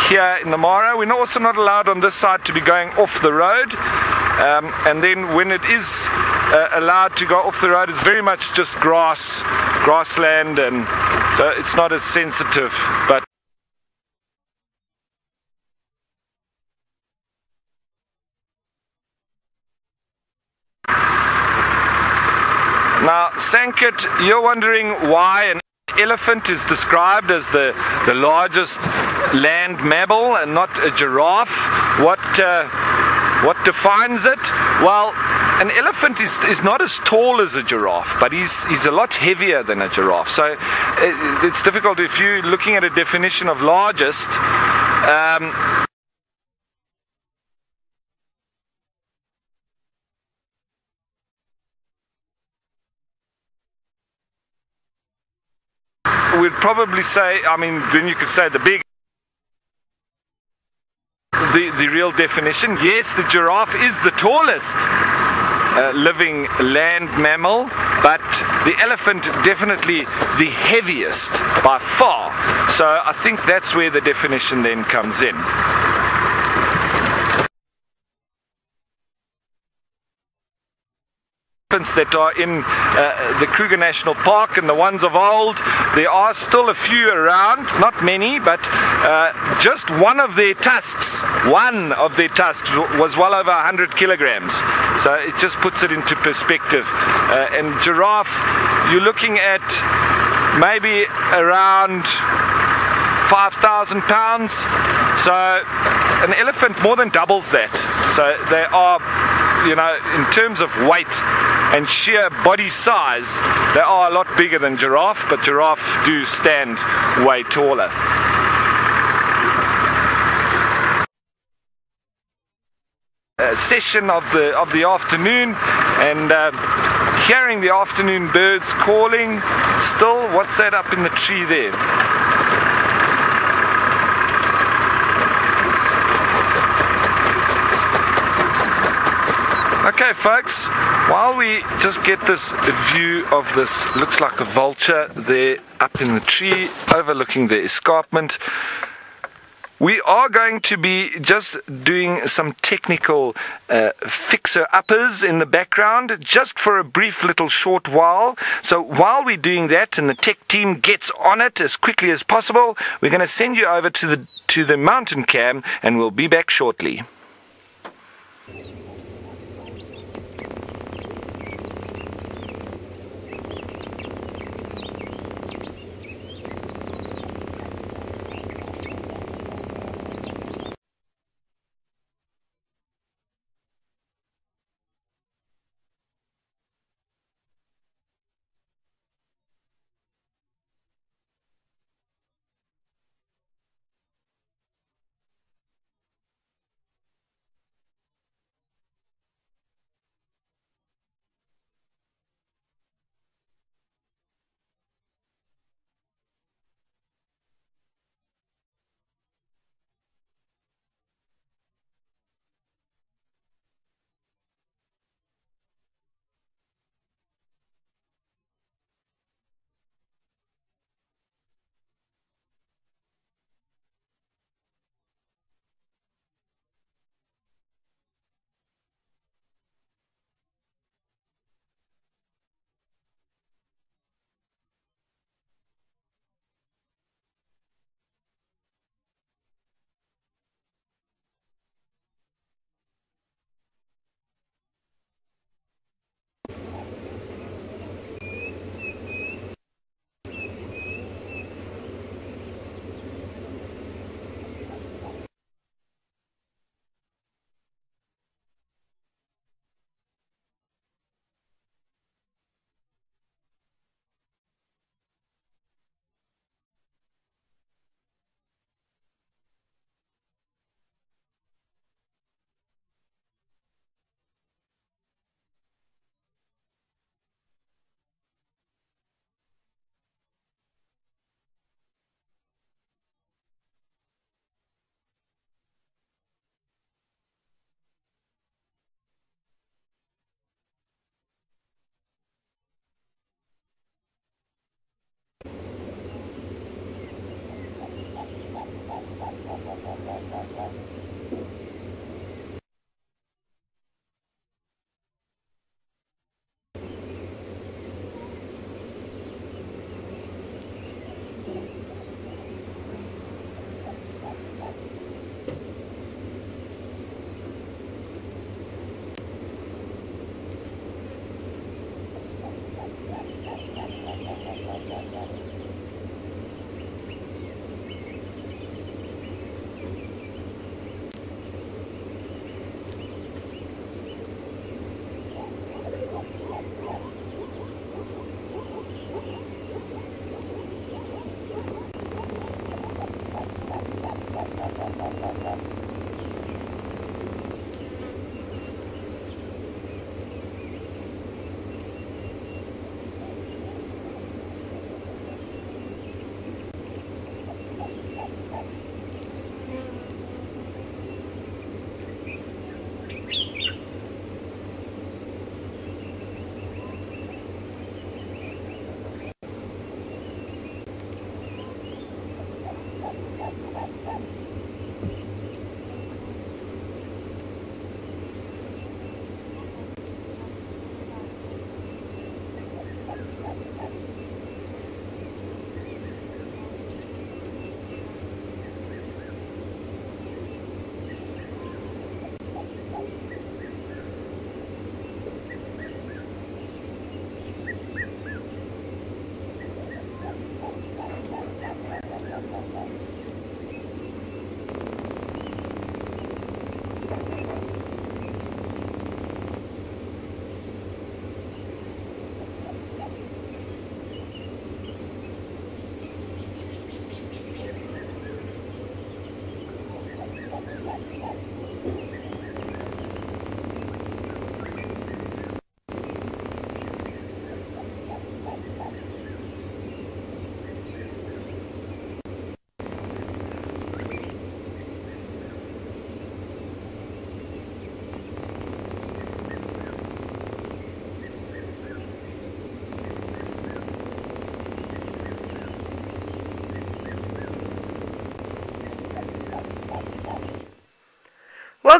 Speaker 1: here in the Mara. We're also not allowed on this side to be going off the road. And then when it is allowed to go off the road, it's very much just grassland, and so it's not as sensitive. But now, Sankit, you're wondering why an elephant is described as the largest land mammal and not a giraffe. What defines it? Well, an elephant is not as tall as a giraffe, but he's a lot heavier than a giraffe. So it's difficult if you're looking at a definition of largest. We'd probably say, I mean, then you could say the real definition. Yes, the giraffe is the tallest living land mammal, but the elephant definitely the heaviest by far. So I think that's where the definition then comes in. That are in the Kruger National Park and the ones of old, there are still a few around, not many, but just one of their tusks was well over 100 kilograms. So it just puts it into perspective. And giraffe, you're looking at maybe around 5,000 pounds. So an elephant more than doubles that. So they are, you know, in terms of weight and sheer body size, they are a lot bigger than giraffe, but giraffe do stand way taller. Session of the afternoon, and hearing the afternoon birds calling. Still, what's that up in the tree there? Okay folks, while we just get this view of this, looks like a vulture there up in the tree overlooking the escarpment, we are going to be just doing some technical fixer-uppers in the background, just for a brief little short while. So while we're doing that and the tech team gets on it as quickly as possible, we're going to send you over to the mountain cam, and we'll be back shortly.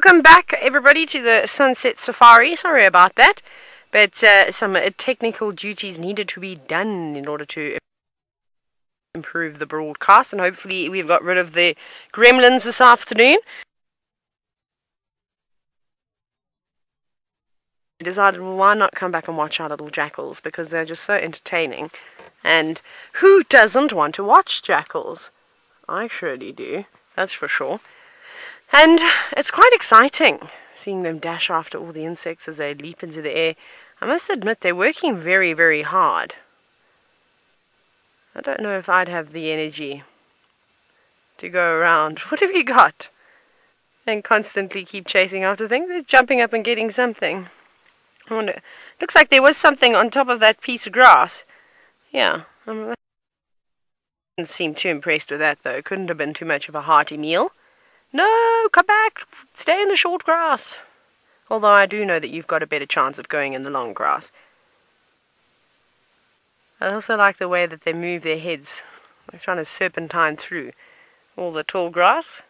Speaker 2: welcome back everybody to the Sunset Safari. Sorry about that, but some technical duties needed to be done in order to improve the broadcast, and hopefully we've got rid of the gremlins this afternoon. I decided, well, why not come back and watch our little jackals, because they're just so entertaining. And who doesn't want to watch jackals? I surely do, that's for sure. And it's quite exciting seeing them dash after all the insects as they leap into the air. I must admit, they're working very, very hard. I don't know if I'd have the energy to go around. What have you got? And constantly keep chasing after things. They're jumping up and getting something. I wonder. Looks like there was something on top of that piece of grass. Yeah. I didn't seem too impressed with that, though. Couldn't have been too much of a hearty meal. No, come back. Stay in the short grass. Although I do know that you've got a better chance of going in the long grass. I also like the way that they move their heads. They're trying to serpentine through all the tall grass.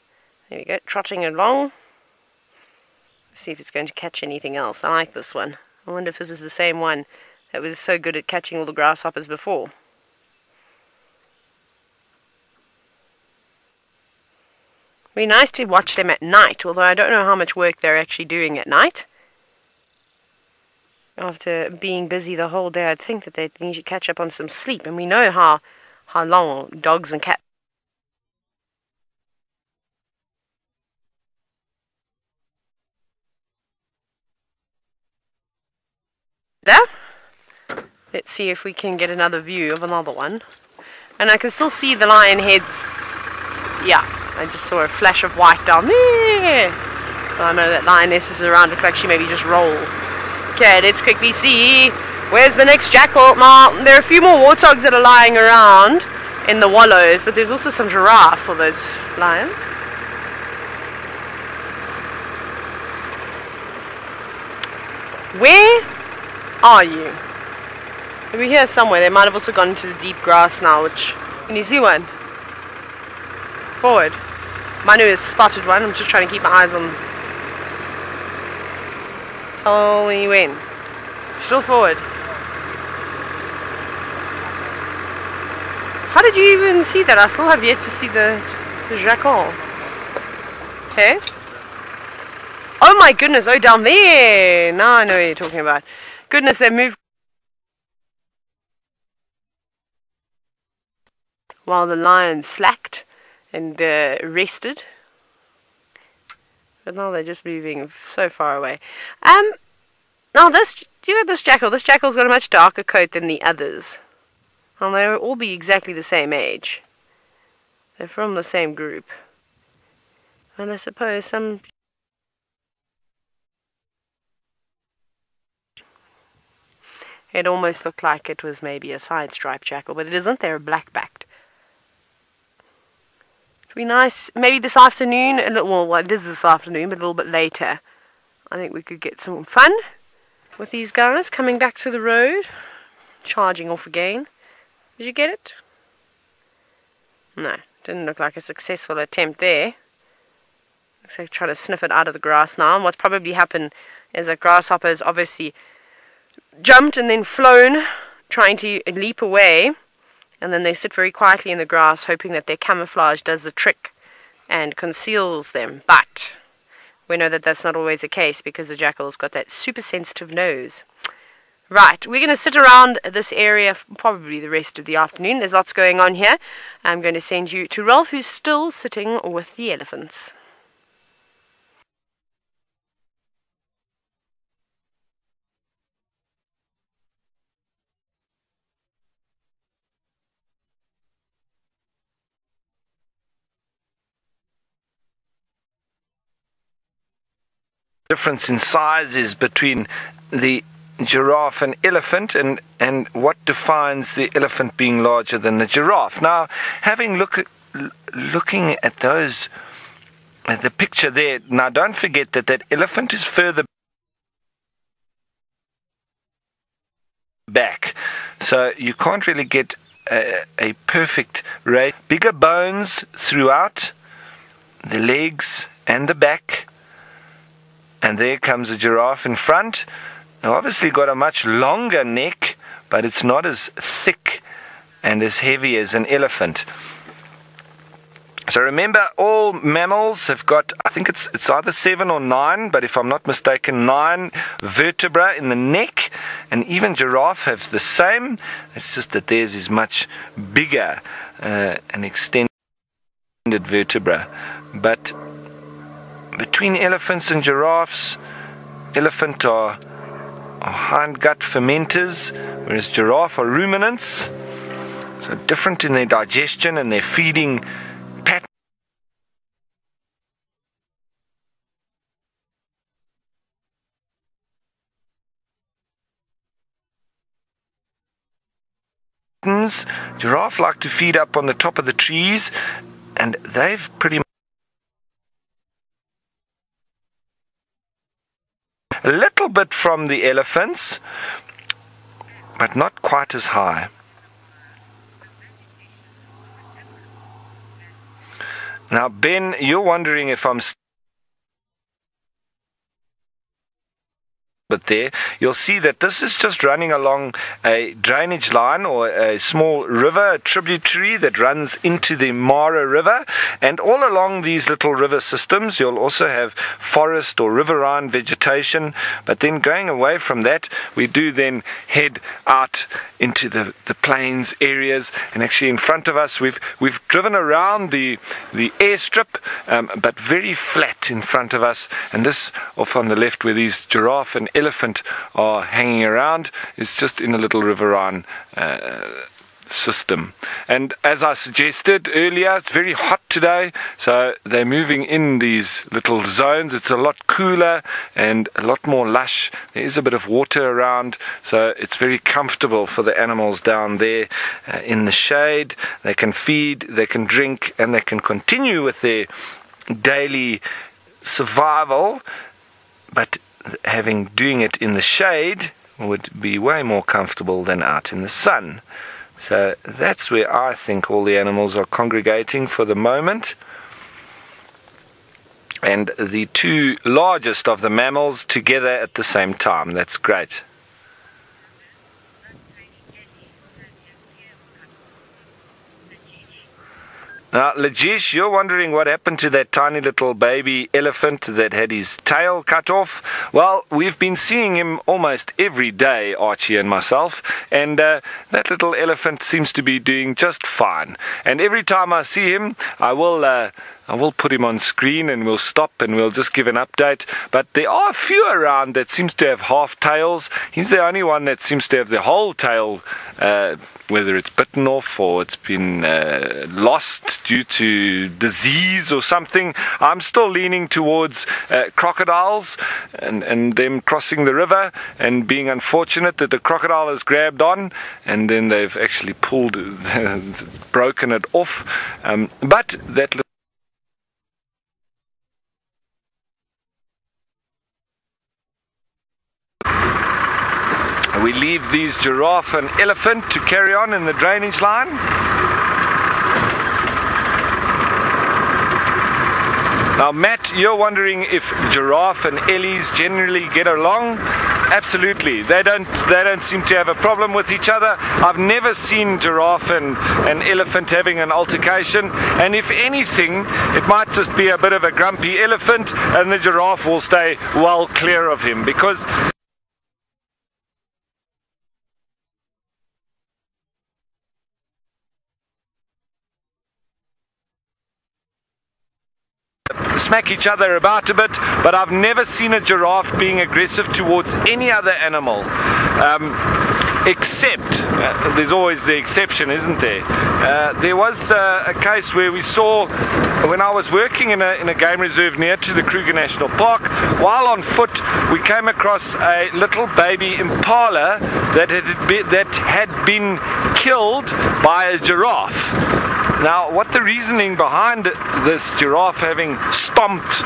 Speaker 2: There we go, trotting along. Let's see if it's going to catch anything else. I like this one. I wonder if this is the same one that was so good at catching all the grasshoppers before. It'd be nice to watch them at night, although I don't know how much work they're actually doing at night. After being busy the whole day, I'd think that they need to catch up on some sleep, and we know how long dogs and cats. There. Let's see if we can get another view of another one. And I can still see the lion heads. Yeah, I just saw a flash of white down there. So I know that lioness is around. Looks like she maybe just rolled. Okay, let's quickly see. Where's the next jackal? Now, there are a few more warthogs that are lying around in the wallows, but there's also some giraffe for those lions. Where are you? We're here somewhere. They might have also gone into the deep grass now, which... Can you see one? Forward. Manu has spotted one. I'm just trying to keep my eyes on... Tell me when. Still forward. How did you even see that? I still have yet to see the jackal. Okay. Oh my goodness. Oh, down there. Now I know what you're talking about. Goodness, they moved. While the lion slacked and rested. But now they're just moving so far away. Now this jackal. This jackal's got a much darker coat than the others. And they'll all be exactly the same age. They're from the same group. And I suppose some... It almost looked like it was maybe a side-striped jackal, but it isn't. They're black-backed. It'd be nice, maybe this afternoon, well, it is this afternoon, but a little bit later. I think we could get some fun with these guys coming back to the road, charging off again. Did you get it? No, didn't look like a successful attempt there. Looks like trying to sniff it out of the grass now. And what's probably happened is that grasshoppers obviously jumped and then flown, trying to leap away. And then they sit very quietly in the grass, hoping that their camouflage does the trick and conceals them. But we know that that's not always the case, because the jackal's got that super sensitive nose. Right, we're going to sit around this area probably the rest of the afternoon. There's lots going on here. I'm going to send you to Ralph, who's still sitting with the elephants.
Speaker 1: Difference in sizes between the giraffe and elephant, and what defines the elephant being larger than the giraffe. Now, looking at those, at the picture there, now don't forget that elephant is further back, so you can't really get a perfect rate. Bigger bones throughout the legs and the back. And there comes a giraffe in front. Now obviously got a much longer neck, but it's not as thick and as heavy as an elephant. So remember, all mammals have got, I think it's either 7 or 9, but if I'm not mistaken, 9 vertebrae in the neck, and even giraffe have the same. It's just that theirs is much bigger, and extended vertebra. But between elephants and giraffes, elephant are hindgut fermenters, whereas giraffe are ruminants. So different in their digestion and their feeding patterns. Giraffe like to feed up on the top of the trees, and they've pretty much a little bit from the elephants, but not quite as high. Now, Ben, you're wondering if I'm but there, you'll see that this is just running along a drainage line or a small river, a tributary that runs into the Mara River. And all along these little river systems, you'll also have forest or riverine vegetation. But then going away from that, we do then head out into the plains areas. And actually in front of us, we've driven around the airstrip, but very flat in front of us. And this off on the left, where these giraffe and elephant are hanging around, is just in a little riverine system. And as I suggested earlier, it's very hot today, so they're moving in these little zones. It's a lot cooler and a lot more lush. There is a bit of water around, so it's very comfortable for the animals down there in the shade. They can feed, they can drink, and they can continue with their daily survival, but doing it in the shade would be way more comfortable than out in the sun. So that's where I think all the animals are congregating for the moment. And the two largest of the mammals together at the same time. That's great. Now, Lajesh, you're wondering what happened to that tiny little baby elephant that had his tail cut off. Well, we've been seeing him almost every day, Archie and myself, and that little elephant seems to be doing just fine. And every time I see him, I will put him on screen and we'll stop and we'll just give an update. But there are a few around that seems to have half tails. He's the only one that seems to have the whole tail, whether it's bitten off or it's been lost due to disease or something. I'm still leaning towards crocodiles and them crossing the river and being unfortunate that the crocodile has grabbed on and then they've actually pulled, broken it off. But that we leave these giraffe and elephant to carry on in the drainage line. Now, Matt, you're wondering if giraffe and ellies generally get along. Absolutely, they don't seem to have a problem with each other. I've never seen giraffe and elephant having an altercation, and if anything, it might just be a bit of a grumpy elephant, and the giraffe will stay well clear of him, because smack each other about a bit, but I've never seen a giraffe being aggressive towards any other animal, except, there's always the exception, isn't there? There was a case where we saw, when I was working in a game reserve near to the Kruger National Park, while on foot we came across a little baby impala that had been killed by a giraffe. Now, what the reasoning behind this giraffe having stomped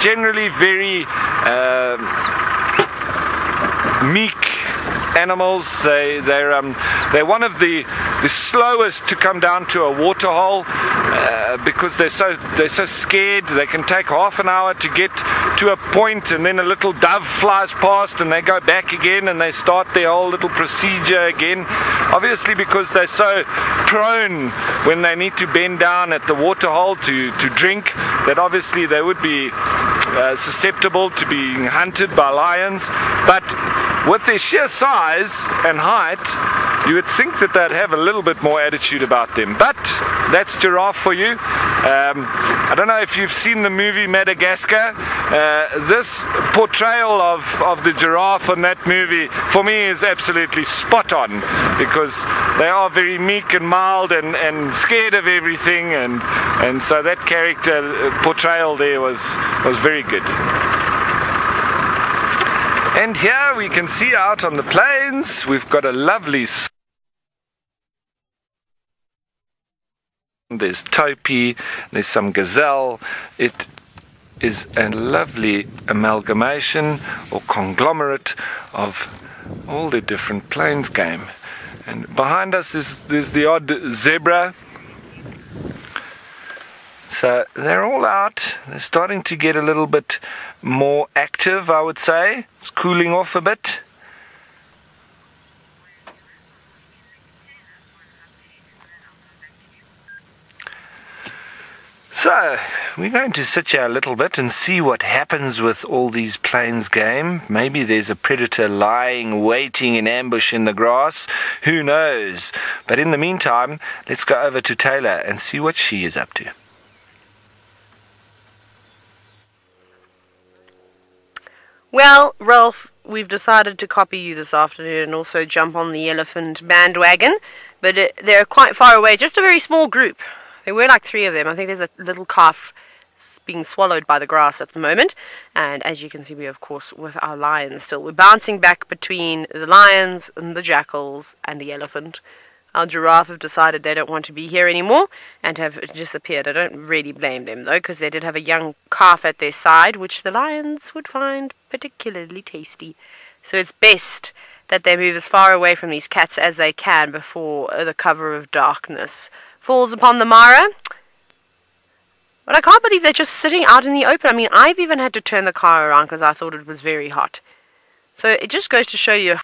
Speaker 1: generally very meek animals. They're one of the slowest to come down to a waterhole because they're so scared. They can take half an hour to get to a point, and then a little dove flies past and they go back again and they start their whole little procedure again, obviously because they're so prone when they need to bend down at the waterhole to drink, that obviously they would be susceptible to being hunted by lions. But with their sheer size and height, you would think that they'd have a little bit more attitude about them. But that's giraffe for you. I don't know if you've seen the movie Madagascar. This portrayal of the giraffe in that movie for me is absolutely spot on, because they are very meek and mild and scared of everything, and so that character portrayal there was very good. And here we can see out on the plains, we've got a lovely, there's topi, there's some gazelle. It is a lovely amalgamation or conglomerate of all the different plains game. And behind us there's the odd zebra. So they're all out. They're starting to get a little bit more active, I would say. It's cooling off a bit. So we're going to sit here a little bit and see what happens with all these plains game. Maybe there's a predator lying, waiting in ambush in the grass. Who knows? But in the meantime, let's go over to Taylor and see what she is up to.
Speaker 2: Well, Ralph, we've decided to copy you this afternoon and also jump on the elephant bandwagon, but they're quite far away, just a very small group. There were like 3 of them. I think there's a little calf being swallowed by the grass at the moment, and as you can see, we of course with our lions still. We're bouncing back between the lions and the jackals and the elephant. Our giraffe have decided they don't want to be here anymore and have disappeared. I don't really blame them though, because they did have a young calf at their side, which the lions would find particularly tasty. So it's best that they move as far away from these cats as they can before the cover of darkness falls upon the Mara. But I can't believe they're just sitting out in the open. I mean, I've even had to turn the car around because I thought it was very hot. So it just goes to show you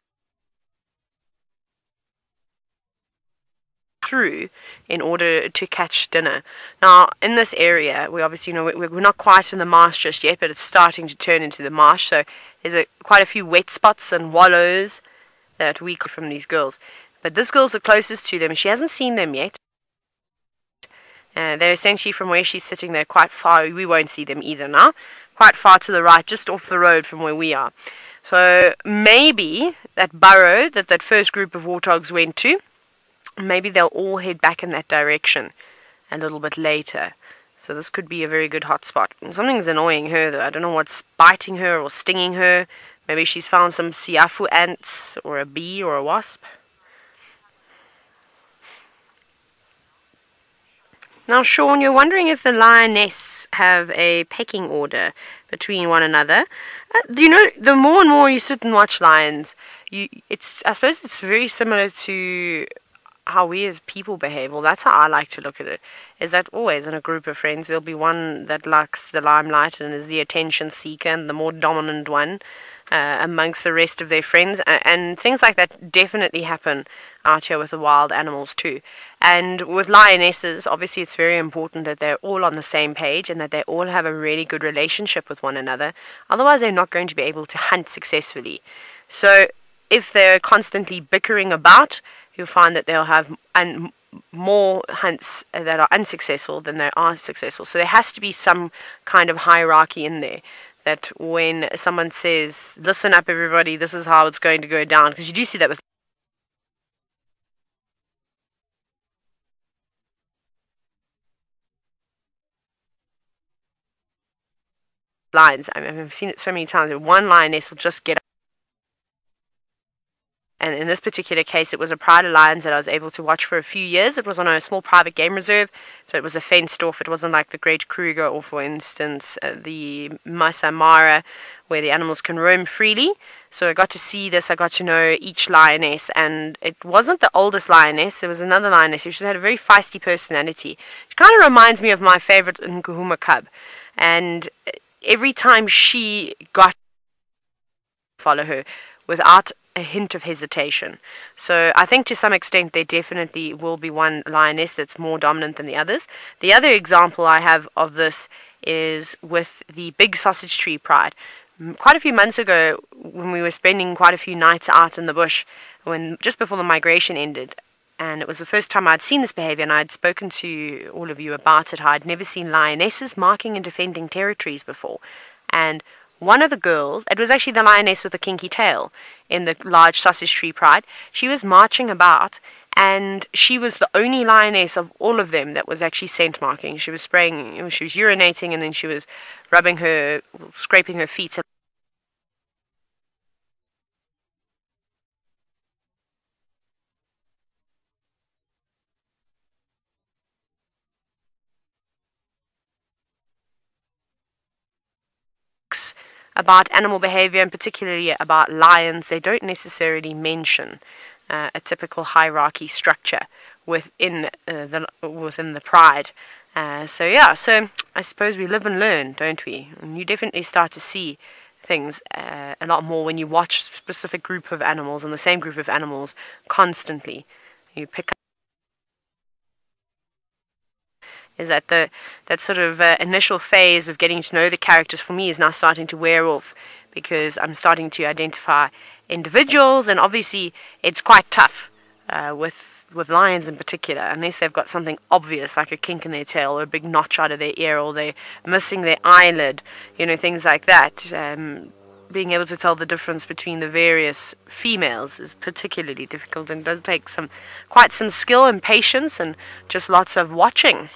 Speaker 2: through in order to catch dinner. Now, in this area, we obviously know we're not quite in the marsh just yet, but it's starting to turn into the marsh. So there's quite a few wet spots and wallows that we got from these girls. But this girl's the closest to them. She hasn't seen them yet. They're essentially from where she's sitting there quite far. We won't see them either now. Quite far to the right, just off the road from where we are. So maybe that burrow that first group of warthogs went to, maybe they'll all head back in that direction a little bit later. So this could be a very good hot spot. And something's annoying her though. I don't know what's biting her or stinging her. Maybe she's found some siafu ants or a bee or a wasp. Now, Sean, you're wondering if the lioness have a pecking order between one another. You know, the more and more you sit and watch lions, I suppose it's very similar to how we as people behave. Well, that's how I like to look at it, is that always in a group of friends, there'll be one that likes the limelight and is the attention seeker and the more dominant one amongst the rest of their friends. And things like that definitely happen out here with the wild animals too. And with lionesses, obviously it's very important that they're all on the same page and that they all have a really good relationship with one another. Otherwise they're not going to be able to hunt successfully. So if they're constantly bickering about, you'll find that they'll have more hunts that are unsuccessful than they are successful. So there has to be some kind of hierarchy in there, that when someone says, listen up everybody, this is how it's going to go down, because you do see that with lions. I mean, I've seen it so many times. One lioness will just get and in this particular case, it was a pride of lions that I was able to watch for a few years. It was on a small private game reserve, so it was a fenced off. It wasn't like the Great Kruger, or for instance, the Masai Mara, where the animals can roam freely. So I got to see this. I got to know each lioness, and it wasn't the oldest lioness. There was another lioness who had a very feisty personality. She kind of reminds me of my favorite Ngahuma cub, and every time she got follow her without a hint of hesitation. So I think to some extent there definitely will be one lioness that's more dominant than the others. The other example I have of this is with the big sausage tree pride. Quite a few months ago, when we were spending quite a few nights out in the bush, just before the migration ended, and it was the first time I'd seen this behavior, and I'd spoken to all of you about it, how I'd never seen lionesses marking and defending territories before. And one of the girls, it was actually the lioness with the kinky tail in the large sausage tree pride, she was marching about, and she was the only lioness of all of them that was actually scent marking. She was spraying, she was urinating, and then she was scraping her feet. About animal behavior, and particularly about lions, they don't necessarily mention a typical hierarchy structure within the pride. So I suppose we live and learn, don't we? And you definitely start to see things a lot more when you watch a specific group of animals and the same group of animals constantly. You pick up is that sort of initial phase of getting to know the characters for me is now starting to wear off, because I'm starting to identify individuals, and obviously it's quite tough with lions in particular, unless they've got something obvious like a kink in their tail or a big notch out of their ear, or they're missing their eyelid, things like that. Being able to tell the difference between the various females is particularly difficult, and does take quite some skill and patience and just lots of watching.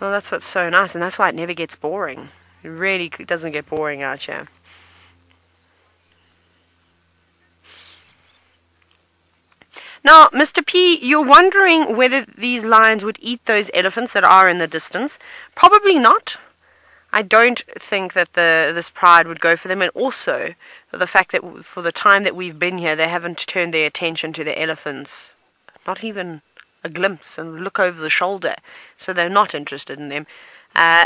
Speaker 2: Well, that's what's so nice, and that's why it never gets boring. It really doesn't get boring out here. Now, Mr. P, you're wondering whether these lions would eat those elephants that are in the distance. Probably not. I don't think that this pride would go for them, and also the fact that for the time that we've been here, they haven't turned their attention to the elephants. Not even a glimpse, and look over the shoulder. So they're not interested in them.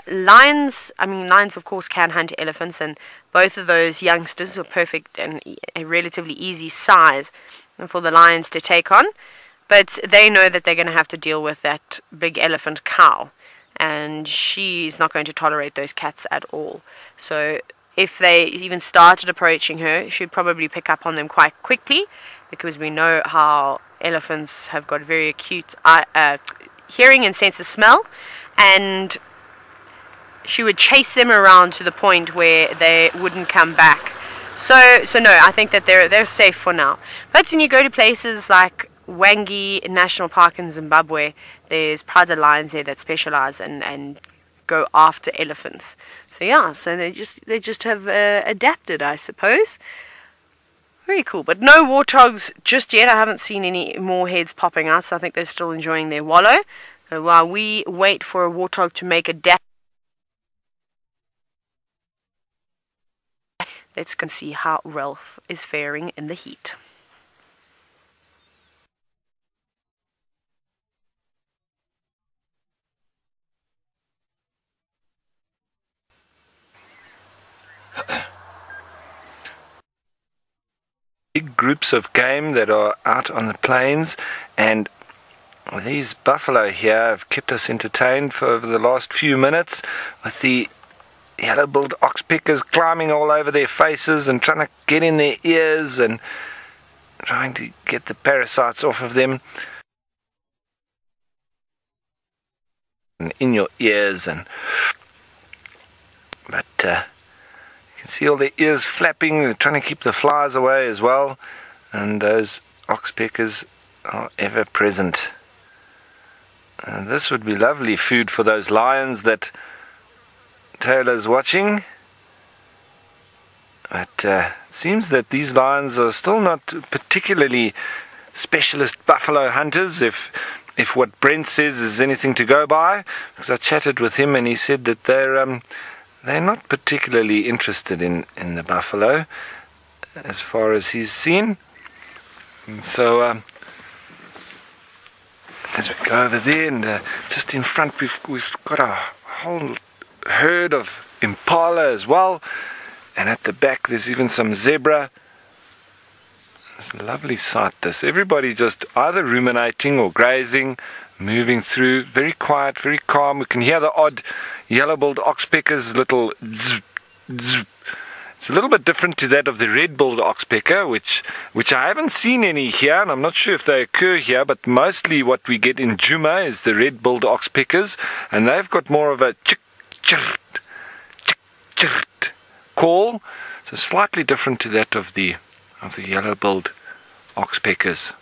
Speaker 2: Lions of course can hunt elephants, and both of those youngsters are perfect and a relatively easy size for the lions to take on, but they know that they're going to have to deal with that big elephant cow, and she's not going to tolerate those cats at all. So if they even started approaching her, she'd probably pick up on them quite quickly, because we know how elephants have got very acute hearing and sense of smell, and she would chase them around to the point where they wouldn't come back. So no, I think that they're safe for now. But when you go to places like Wangi National Park in Zimbabwe, there's pride lions there that specialize and go after elephants. So they just have adapted, I suppose. Very cool, but no warthogs just yet. I haven't seen any more heads popping out, so I think they're still enjoying their wallow. So while we wait for a warthog to make a dash, let's go see how Ralph is faring in the heat.
Speaker 1: Big groups of game that are out on the plains, and these buffalo here have kept us entertained for over the last few minutes, with the yellow-billed oxpeckers climbing all over their faces and trying to get in their ears and trying to get the parasites off of them. And in your ears, but you can see all their ears flapping. They're trying to keep the flies away as well, and those oxpeckers are ever present. And this would be lovely food for those lions that Taylor's watching. But it seems that these lions are still not particularly specialist buffalo hunters, if what Brent says is anything to go by, because I chatted with him and he said that they're not particularly interested in the buffalo as far as he's seen. And so as we go over there, and just in front we've got a whole herd of impala as well, and at the back there's even some zebra. It's a lovely sight, this. Everybody just either ruminating or grazing, moving through, very quiet, very calm. We can hear the odd yellow-billed oxpecker's little zzz, zzz. It's a little bit different to that of the red-billed oxpecker, which I haven't seen any here, and I'm not sure if they occur here, but mostly what we get in Djuma is the red-billed oxpeckers, and they've got more of a chick-chirt, chick-chirt call, so slightly different to that of the yellow-billed oxpeckers.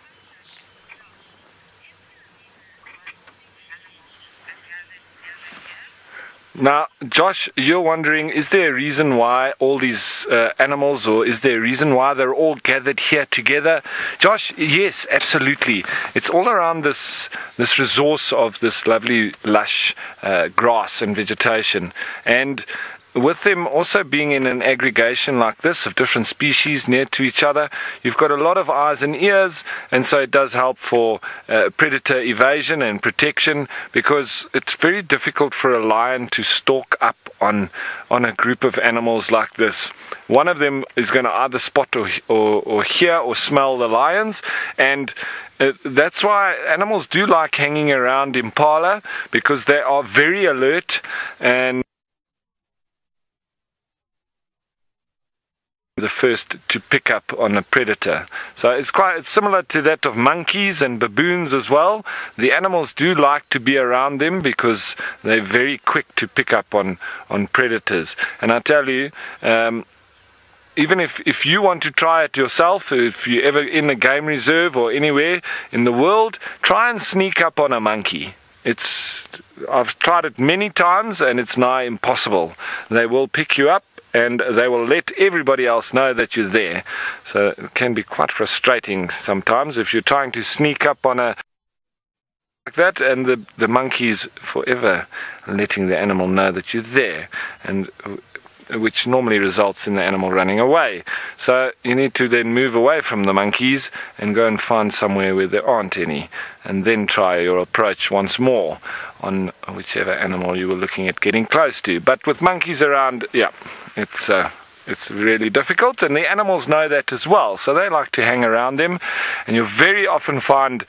Speaker 1: Now, Josh, you're wondering, is there a reason why all these animals, or is there a reason why they're all gathered here together? Josh, yes, absolutely. It's all around this resource of this lovely lush grass and vegetation. And with them also being in an aggregation like this of different species near to each other, you've got a lot of eyes and ears, and so it does help for predator evasion and protection, because it's very difficult for a lion to stalk up on a group of animals like this. One of them is going to either spot or hear or smell the lions, and that's why animals do like hanging around impala, because they are very alert and the first to pick up on a predator. So it's similar to that of monkeys and baboons as well. The animals do like to be around them because they're very quick to pick up on predators. And I tell you, even if you want to try it yourself, if you're ever in a game reserve or anywhere in the world, try and sneak up on a monkey. I've tried it many times and it's nigh impossible. They will pick you up and they will let everybody else know that you're there. So it can be quite frustrating sometimes if you're trying to sneak up on a like that, and the monkey's forever letting the animal know that you're there, and which normally results in the animal running away. So you need to then move away from the monkeys and go and find somewhere where there aren't any, and then try your approach once more on whichever animal you were looking at getting close to. But with monkeys around, yeah, it's really difficult, and the animals know that as well, so they like to hang around them, and you'll very often find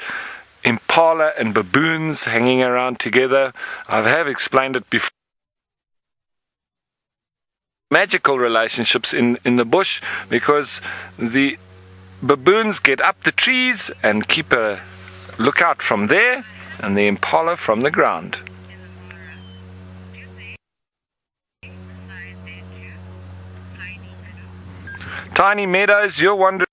Speaker 1: impala and baboons hanging around together. I have explained it before. Magical relationships in the bush, because the baboons get up the trees and keep a lookout from there, and the impala from the ground. Tiny meadows, you're wondering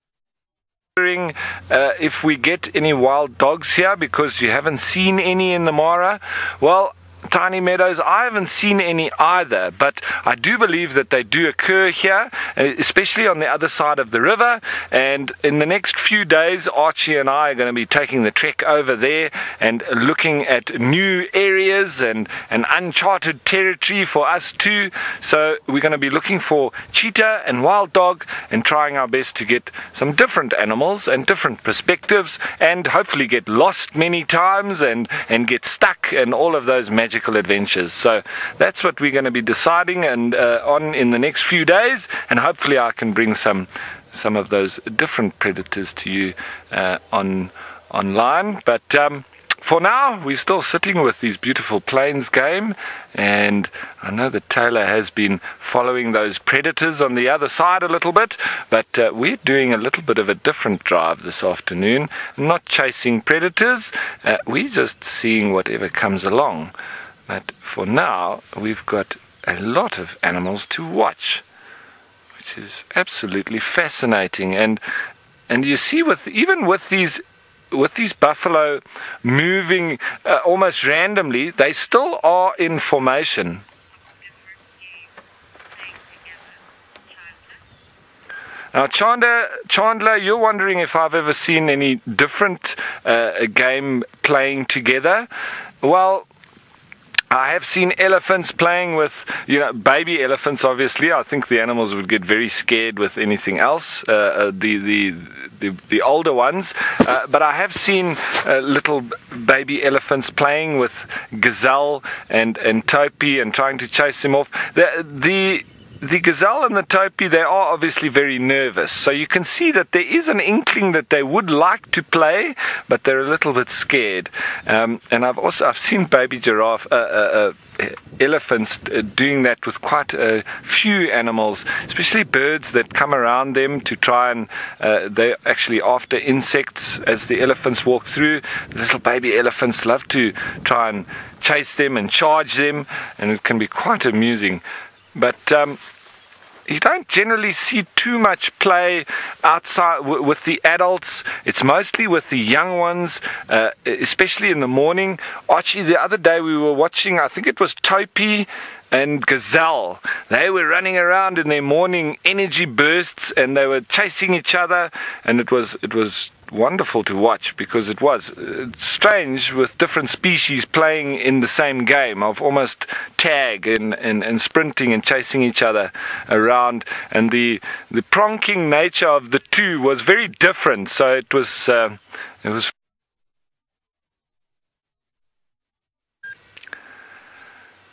Speaker 1: if we get any wild dogs here because you haven't seen any in the Mara. Well, tiny meadows, I haven't seen any either, but I do believe that they do occur here, especially on the other side of the river. And in the next few days, Archie and I are going to be taking the trek over there and looking at new areas and uncharted territory for us too. So we're going to be looking for cheetah and wild dog and trying our best to get some different animals and different perspectives, and hopefully get lost many times and get stuck and all of those magical adventures. So that's what we're going to be deciding and on in the next few days, and hopefully I can bring some of those different predators to you online. But for now, we're still sitting with these beautiful plains game, and I know that Taylor has been following those predators on the other side a little bit, but we're doing a little bit of a different drive this afternoon, not chasing predators, we're just seeing whatever comes along. But for now, we've got a lot of animals to watch, which is absolutely fascinating. And you see, even with these buffalo moving almost randomly, they still are in formation. Now, Chandler, you're wondering if I've ever seen any different game playing together. Well, I have seen elephants playing with, baby elephants, obviously. I think the animals would get very scared with anything else, the older ones. But I have seen little baby elephants playing with gazelle and topi and trying to chase them off. The gazelle and the topi, they are obviously very nervous. So you can see that there is an inkling that they would like to play, but they're a little bit scared. And I've seen baby elephants doing that with quite a few animals, especially birds that come around them to try and they're actually after insects as the elephants walk through. The little baby elephants love to try and chase them and charge them, and it can be quite amusing. But you don't generally see too much play outside with the adults. It's mostly with the young ones, especially in the morning. Archie, the other day we were watching, I think it was topi and gazelle. They were running around in their morning energy bursts, and they were chasing each other, and it was wonderful to watch, because it was strange with different species playing in the same game of almost tag and sprinting and chasing each other around, and the pronking nature of the two was very different. So it was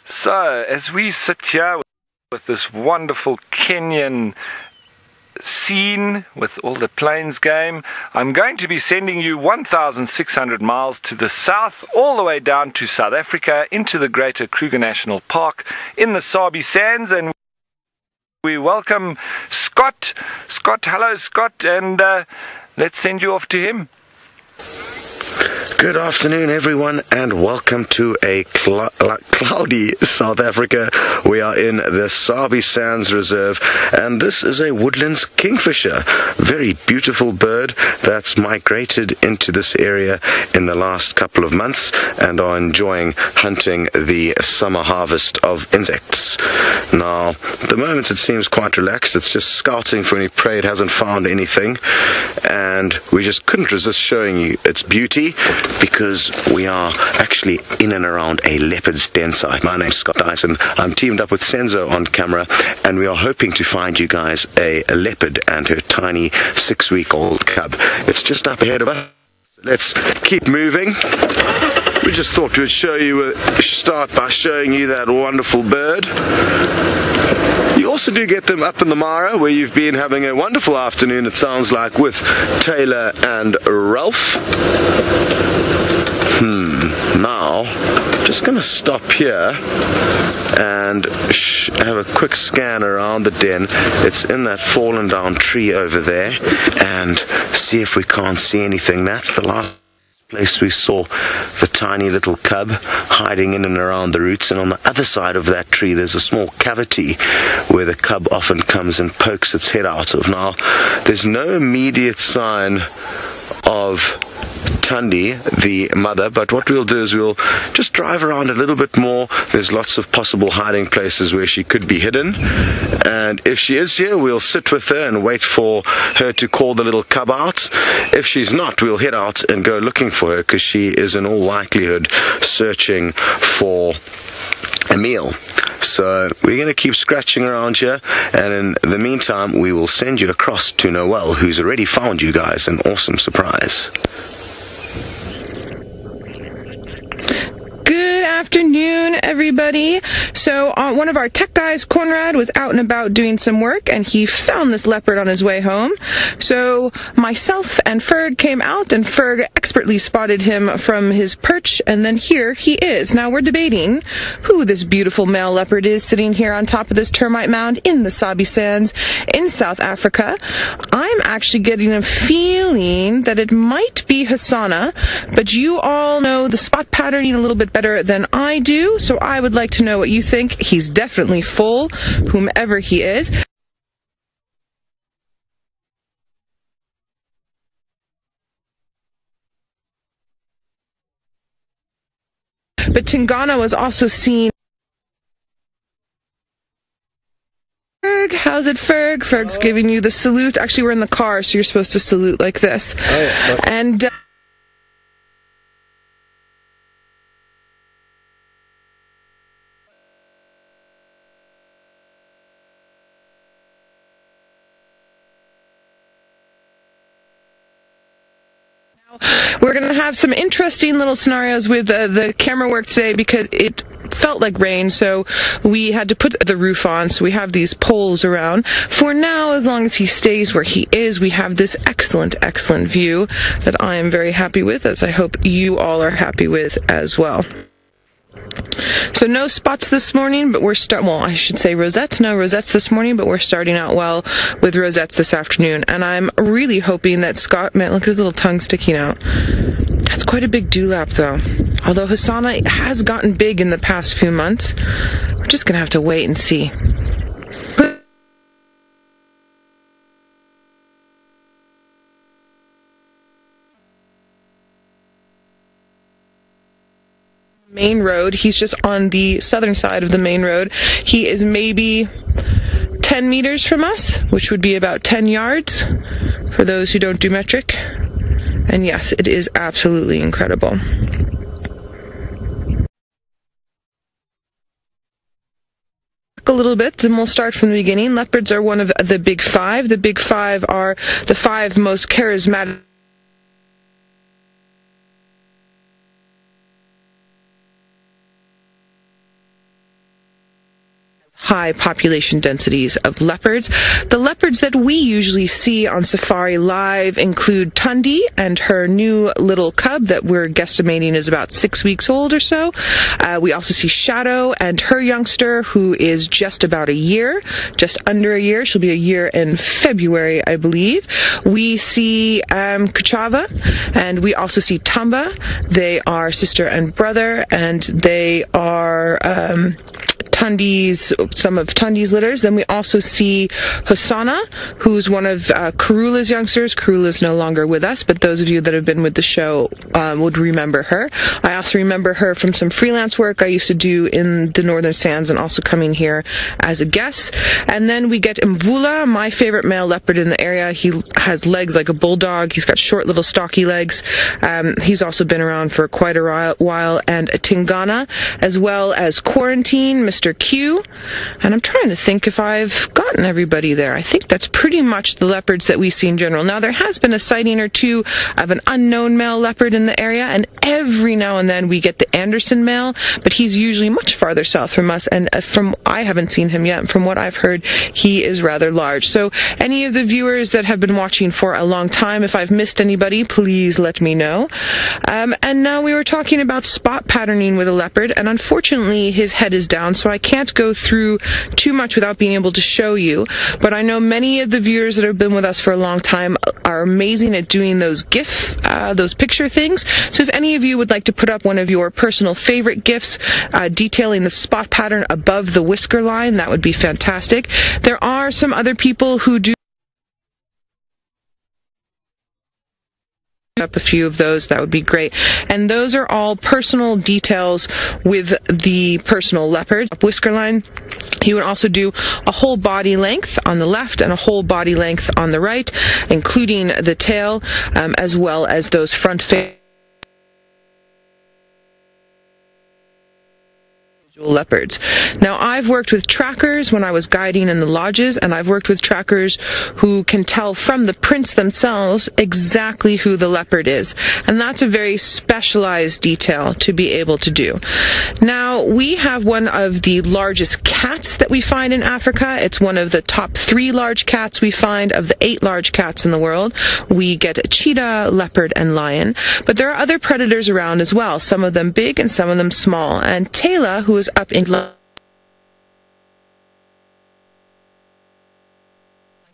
Speaker 1: so as we sit here with this wonderful Kenyan scene with all the plains game, I'm going to be sending you 1,600 miles to the south, all the way down to South Africa, into the greater Kruger National Park in the Sabi Sands, and we welcome Scott. Hello Scott, and let's send you off to him.
Speaker 3: Good afternoon, everyone, and welcome to a cloudy South Africa. We are in the Sabi Sands Reserve, and this is a woodlands kingfisher. Very beautiful bird that's migrated into this area in the last couple of months and are enjoying hunting the summer harvest of insects. Now, at the moment it seems quite relaxed. It's just scouting for any prey. It hasn't found anything, and we just couldn't resist showing you its beauty, because we are actually in and around a leopard's den site. My name's Scott Dyson. I'm teamed up with Senzo on camera, and we are hoping to find you guys a leopard and her tiny 6-week-old cub. It's just up ahead of us. Let's keep moving. We just thought we'd start by showing you that wonderful bird. You also do get them up in the Mara, where you've been having a wonderful afternoon, it sounds like, with Taylor and Ralph. Now, I'm just going to stop here and have a quick scan around the den. It's in that fallen down tree over there, and see if we can't see anything. That's the last place we saw the tiny little cub hiding in and around the roots, and on the other side of that tree there's a small cavity where the cub often comes and pokes its head out of. Now, there's no immediate sign of Tundi, the mother, but what we'll do is we'll just drive around a little bit more. There's lots of possible hiding places where she could be hidden, and if she is here, we'll sit with her and wait for her to call the little cub out. If she's not, we'll head out and go looking for her, because she is in all likelihood searching for a meal. So we're going to keep scratching around here, and in the meantime we will send you across to Noel, who's already found you guys an awesome surprise.
Speaker 4: Good afternoon, everybody. So one of our tech guys, Conrad, was out and about doing some work, and he found this leopard on his way home. So myself and Ferg came out, and Ferg expertly spotted him from his perch, and then here he is. Now we're debating who this beautiful male leopard is sitting here on top of this termite mound in the Sabi Sands in South Africa. I'm actually getting a feeling that it might be Hasana, but you all know the spot patterning a little bit better than I do, so I would like to know what you think. He's definitely full, whomever he is. But Tingana was also seen. How's How's it, Ferg? Ferg's giving you the salute. Actually, we're in the car, so you're supposed to salute like this. And we're going to have some interesting little scenarios with the camera work today because it felt like rain, so we had to put the roof on, so we have these poles around. For now, as long as he stays where he is, we have this excellent view that I am very happy with, as I hope you all are happy with as well. So no spots this morning, but I should say rosettes. No rosettes this morning, but we're starting out well with rosettes this afternoon. And I'm really hoping that Scott, man, look at his little tongue sticking out. That's quite a big dewlap though. Although Hasana has gotten big in the past few months, we're just gonna have to wait and see. Main road. He's just on the southern side of the main road. He is maybe 10 meters from us, which would be about 10 yards for those who don't do metric. And yes, it is absolutely incredible. A little bit, and we'll start from the beginning. Leopards are one of the big five. The big five are the 5 most charismatic high population densities of leopards. The leopards that we usually see on Safari Live include Tundi and her new little cub that we're guesstimating is about 6 weeks old or so. We also see Shadow and her youngster, who is just about a year, just under a year. She'll be a year in February, I believe. We see Kuchava, and we also see Tamba. They are sister and brother, and they are some of Tundi's litters. Then we also see Hosanna, who's one of Karula's youngsters. Karula's no longer with us, but those of you that have been with the show would remember her. I also remember her from some freelance work I used to do in the Northern Sands and also coming here as a guest. And then we get Mvula, my favorite male leopard in the area. He has legs like a bulldog. He's got short little stocky legs. He's also been around for quite a while. And a Tingana, as well as Quarantine, Mr. Q. And I'm trying to think if I've gotten everybody there. I think that's pretty much the leopards that we see in general. Now, there has been a sighting or two of an unknown male leopard in the area, and every now and then we get the Anderson male, but he's usually much farther south from us, and I haven't seen him yet. From what I've heard, he is rather large. So any of the viewers that have been watching for a long time, if I've missed anybody, please let me know. And now we were talking about spot patterning with a leopard, and unfortunately his head is down, so I can't go through too much without being able to show you, but I know many of the viewers that have been with us for a long time are amazing at doing those those picture things. So if any of you would like to put up one of your personal favorite GIFs detailing the spot pattern above the whisker line, that would be fantastic. There are some other people who do up a few of those, that would be great. And those are all personal details with the personal leopard whisker line. You would also do a whole body length on the left and a whole body length on the right, including the tail, as well as those front face leopards. Now, I've worked with trackers when I was guiding in the lodges, and I've worked with trackers who can tell from the prints themselves exactly who the leopard is, and that's a very specialized detail to be able to do. Now, we have one of the largest cats that we find in Africa. It's one of the top 3 large cats we find of the 8 large cats in the world. We get a cheetah, leopard, and lion, but there are other predators around as well, some of them big and some of them small. And Taylor, who is up in to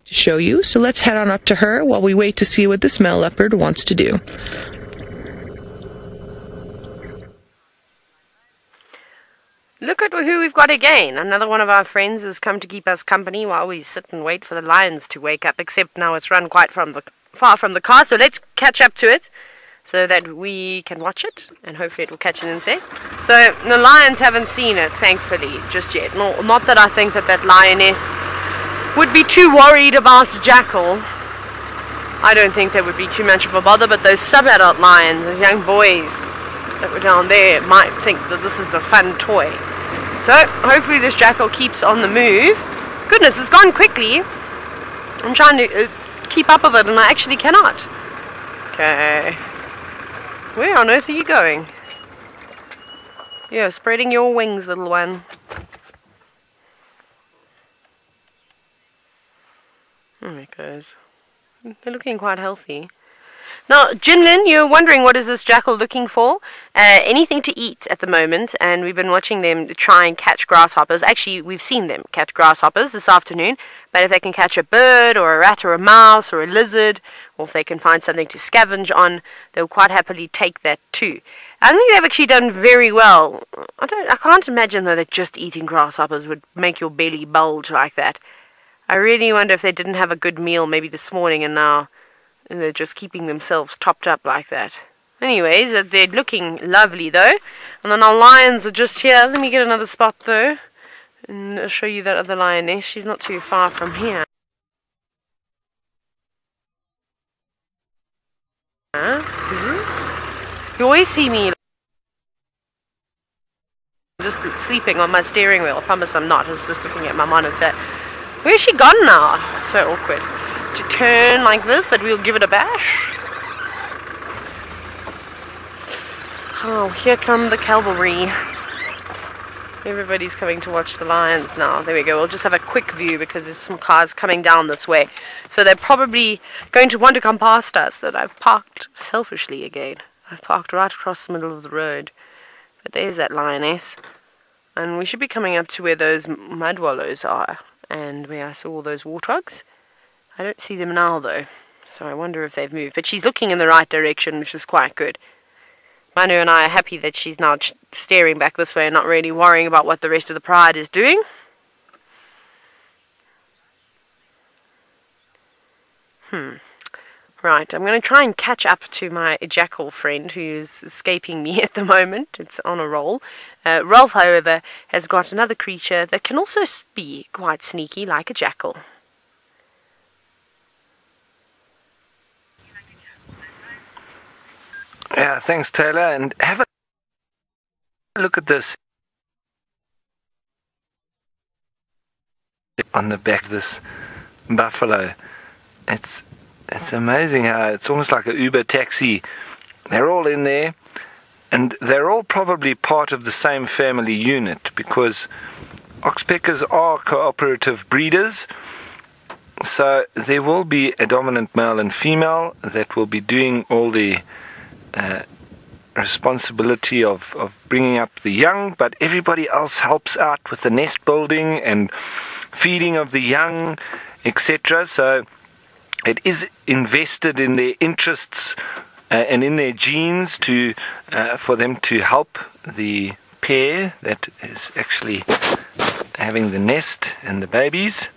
Speaker 4: show you, so let's head on up to her while we wait to see what this male leopard wants to do.
Speaker 2: Look at who we've got again. Another one of our friends has come to keep us company while we sit and wait for the lions to wake up, except now it's run quite far from the car, so let's catch up to it so that we can watch it, and hopefully it will catch an insect. So the lions haven't seen it, thankfully, just yet. Not that I think that lioness would be too worried about the jackal. I don't think that would be too much of a bother, but those sub-adult lions, those young boys that were down there, might think that this is a fun toy. So, hopefully this jackal keeps on the move. Goodness, it's gone quickly. I'm trying to keep up with it, and I actually cannot. Okay. Where on earth are you going? You're spreading your wings, little one. There it goes. They're looking quite healthy. Now, Jinlin, you're wondering what is this jackal looking for? Anything to eat at the moment, and we've been watching them try and catch grasshoppers. Actually, we've seen them catch grasshoppers this afternoon, but if they can catch a bird or a rat or a mouse or a lizard, or if they can find something to scavenge on, they'll quite happily take that too. I think they've actually done very well. I can't imagine though that just eating grasshoppers would make your belly bulge like that. I really wonder if they didn't have a good meal maybe this morning and now they're just keeping themselves topped up like that. Anyways, they're looking lovely though. And then our lions are just here. Let me get another spot though. And I'll show you that other lioness. She's not too far from here. You always see me just sleeping on my steering wheel. I promise I'm not. I was just looking at my monitor. Where's she gone now? It's so awkward to turn like this, but we'll give it a bash. Oh, here come the cavalry. Everybody's coming to watch the lions now. There we go. We'll just have a quick view because there's some cars coming down this way. So they're probably going to want to come past us. That I've parked selfishly again. I've parked right across the middle of the road. But there's that lioness. And we should be coming up to where those mud wallows are. And where I saw all those warthogs. I don't see them now though. So I wonder if they've moved. But she's looking in the right direction, which is quite good. Manu and I are happy that she's now staring back this way and not really worrying about what the rest of the pride is doing. Right, I'm going to try and catch up to my jackal friend who is escaping me at the moment. It's on a roll. Rolf, however, has got another creature that can also be quite sneaky, like a jackal.
Speaker 1: Yeah, thanks, Taylor. And have a look at this on the back of this buffalo. It's amazing how it's almost like an Uber taxi. They're all in there, and they're all probably part of the same family unit because oxpeckers are cooperative breeders. So there will be a dominant male and female that will be doing all the responsibility of bringing up the young, but everybody else helps out with the nest building and feeding of the young, etc. So it is invested in their interests and in their genes to for them to help the pair that is actually having the nest and the babies.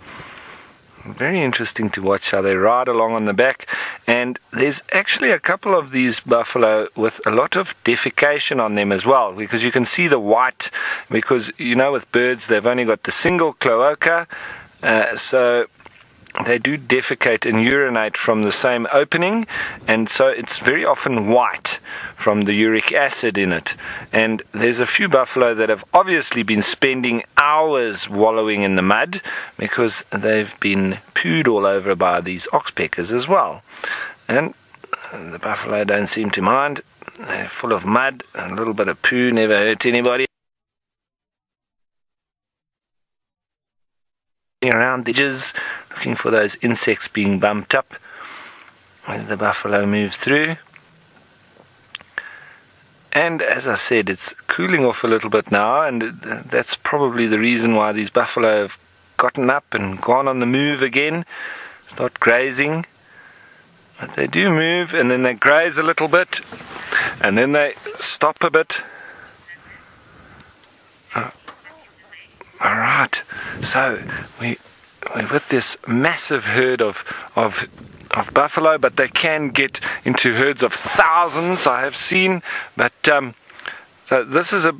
Speaker 1: Very interesting to watch how they ride along on the back. And there's actually a couple of these buffalo with a lot of defecation on them as well, because you can see the white, because you know with birds they've only got the single cloaca, so they do defecate and urinate from the same opening, and so it's very often white from the uric acid in it. And there's a few buffalo that have obviously been spending hours wallowing in the mud because they've been pooed all over by these oxpeckers as well. And the buffalo don't seem to mind. They're full of mud, a little bit of poo never hurt anybody. Around the edges, looking for those insects being bumped up as the buffalo moves through. And as I said, it's cooling off a little bit now, and that's probably the reason why these buffalo have gotten up and gone on the move again. Start grazing, but they do move, and then they graze a little bit, and then they stop a bit. Alright, so we're with this massive herd of buffalo, but they can get into herds of thousands, I have seen. But so this is a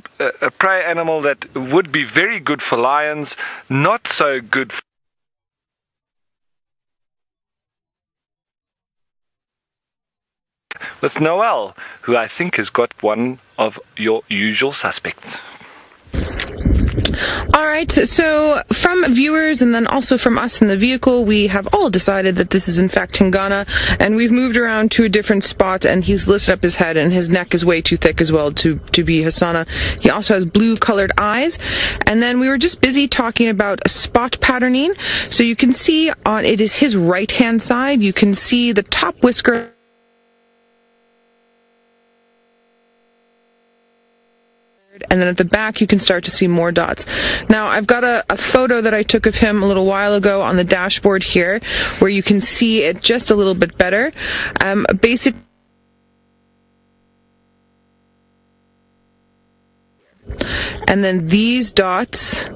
Speaker 1: prey animal that would be very good for lions, not so good with Noel, who I think has got one of your usual suspects.
Speaker 4: Alright, so from viewers and then also from us in the vehicle, we have all decided that this is in fact Tingana, and we've moved around to a different spot, and he's lifted up his head, and his neck is way too thick as well to be Hasana. He also has blue colored eyes, and then we were just busy talking about spot patterning. So you can see on, it is his right hand side, you can see the top whisker and then at the back you can start to see more dots. Now I've got a photo that I took of him a little while ago on the dashboard here where you can see it just a little bit better. Basically, and then these dots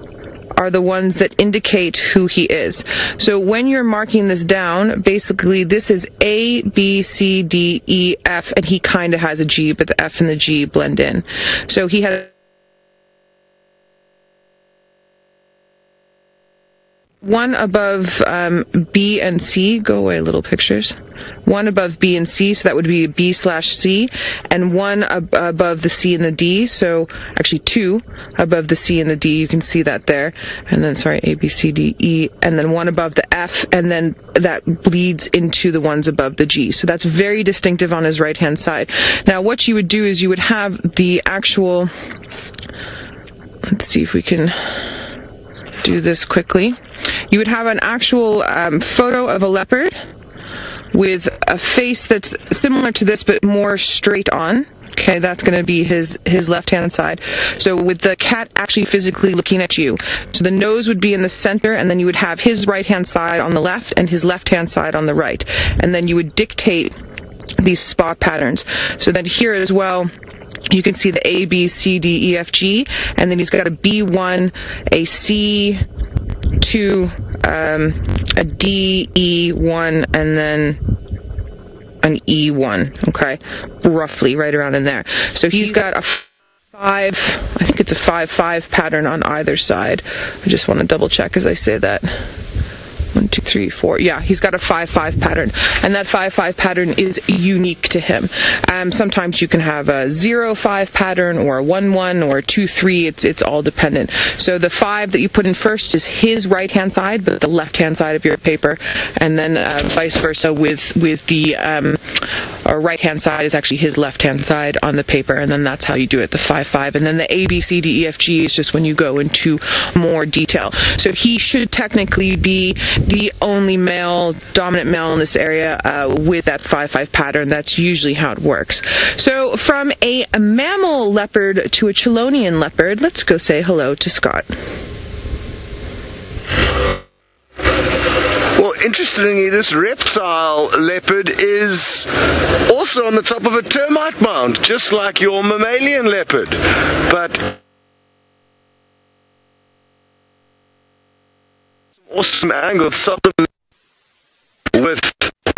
Speaker 4: are the ones that indicate who he is. So when you're marking this down, basically this is A, B, C, D, E, F, and he kind of has a G, but the F and the G blend in. So he has one above B and C. Go away, little pictures. One above B and C, so that would be B/C, and one above the C and the D, so actually two above the C and the D, you can see that there, and then, sorry, A, B, C, D, E, and then one above the F, and then that bleeds into the ones above the G. So that's very distinctive on his right-hand side. Now, what you would do is you would have the actual, let's see if we can do this quickly. You would have an actual photo of a leopard with a face that's similar to this but more straight on. Okay, that's going to be his left-hand side. So with the cat actually physically looking at you. So the nose would be in the center, and then you would have his right-hand side on the left and his left-hand side on the right. And then you would dictate these spot patterns. So then here as well, you can see the A, B, C, D, E, F, G, and then he's got a B1, a C2, a D, E1, and then an E1, okay? Roughly right around in there. So he's got a 5, I think it's a 5-5 pattern on either side. I just want to double check as I say that. 1, 2, 3, 4. Yeah, he's got a 5-5 pattern, and that 5-5 pattern is unique to him. Sometimes you can have a 0-5 pattern, or a 1-1, or a 2-3. It's all dependent. So the 5 that you put in first is his right-hand side, but the left-hand side of your paper, and then vice versa with the right-hand side is actually his left-hand side on the paper, and then that's how you do it, the 5-5. And then the A, B, C, D, E, F, G is just when you go into more detail. So he should technically be the only male, dominant male in this area with that 5-5 pattern. That's usually how it works. So from a mammal leopard to a Chelonian leopard, let's go say hello to Scott.
Speaker 3: Well, interestingly, this reptile leopard is also on the top of a termite mound, just like your mammalian leopard. But awesome angle with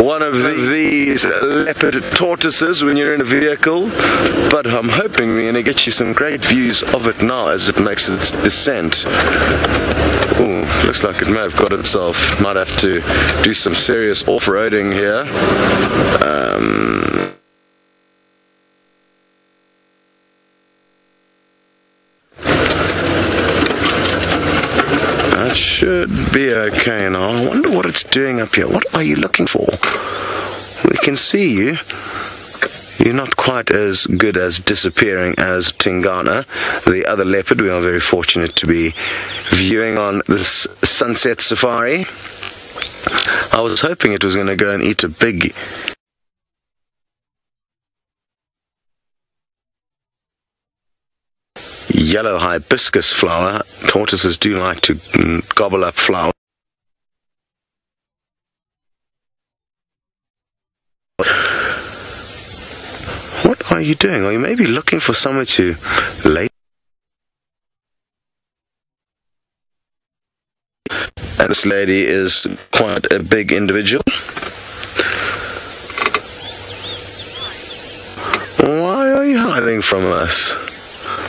Speaker 3: one of these leopard tortoises when you're in a vehicle, but I'm hoping we're going to get you some great views of it now as it makes its descent. Ooh, looks like it may have got itself. Might have to do some serious off-roading here. That should be okay now. I wonder what it's doing up here. What are you looking for? We can see you. You're not quite as good as disappearing as Tingana, the other leopard we are very fortunate to be viewing on this sunset safari. I was hoping it was going to go and eat a big yellow hibiscus flower. Tortoises do like to gobble up flowers. What are you doing? Are you maybe looking for somewhere to lay? And this lady is quite a big individual. Why are you hiding from us?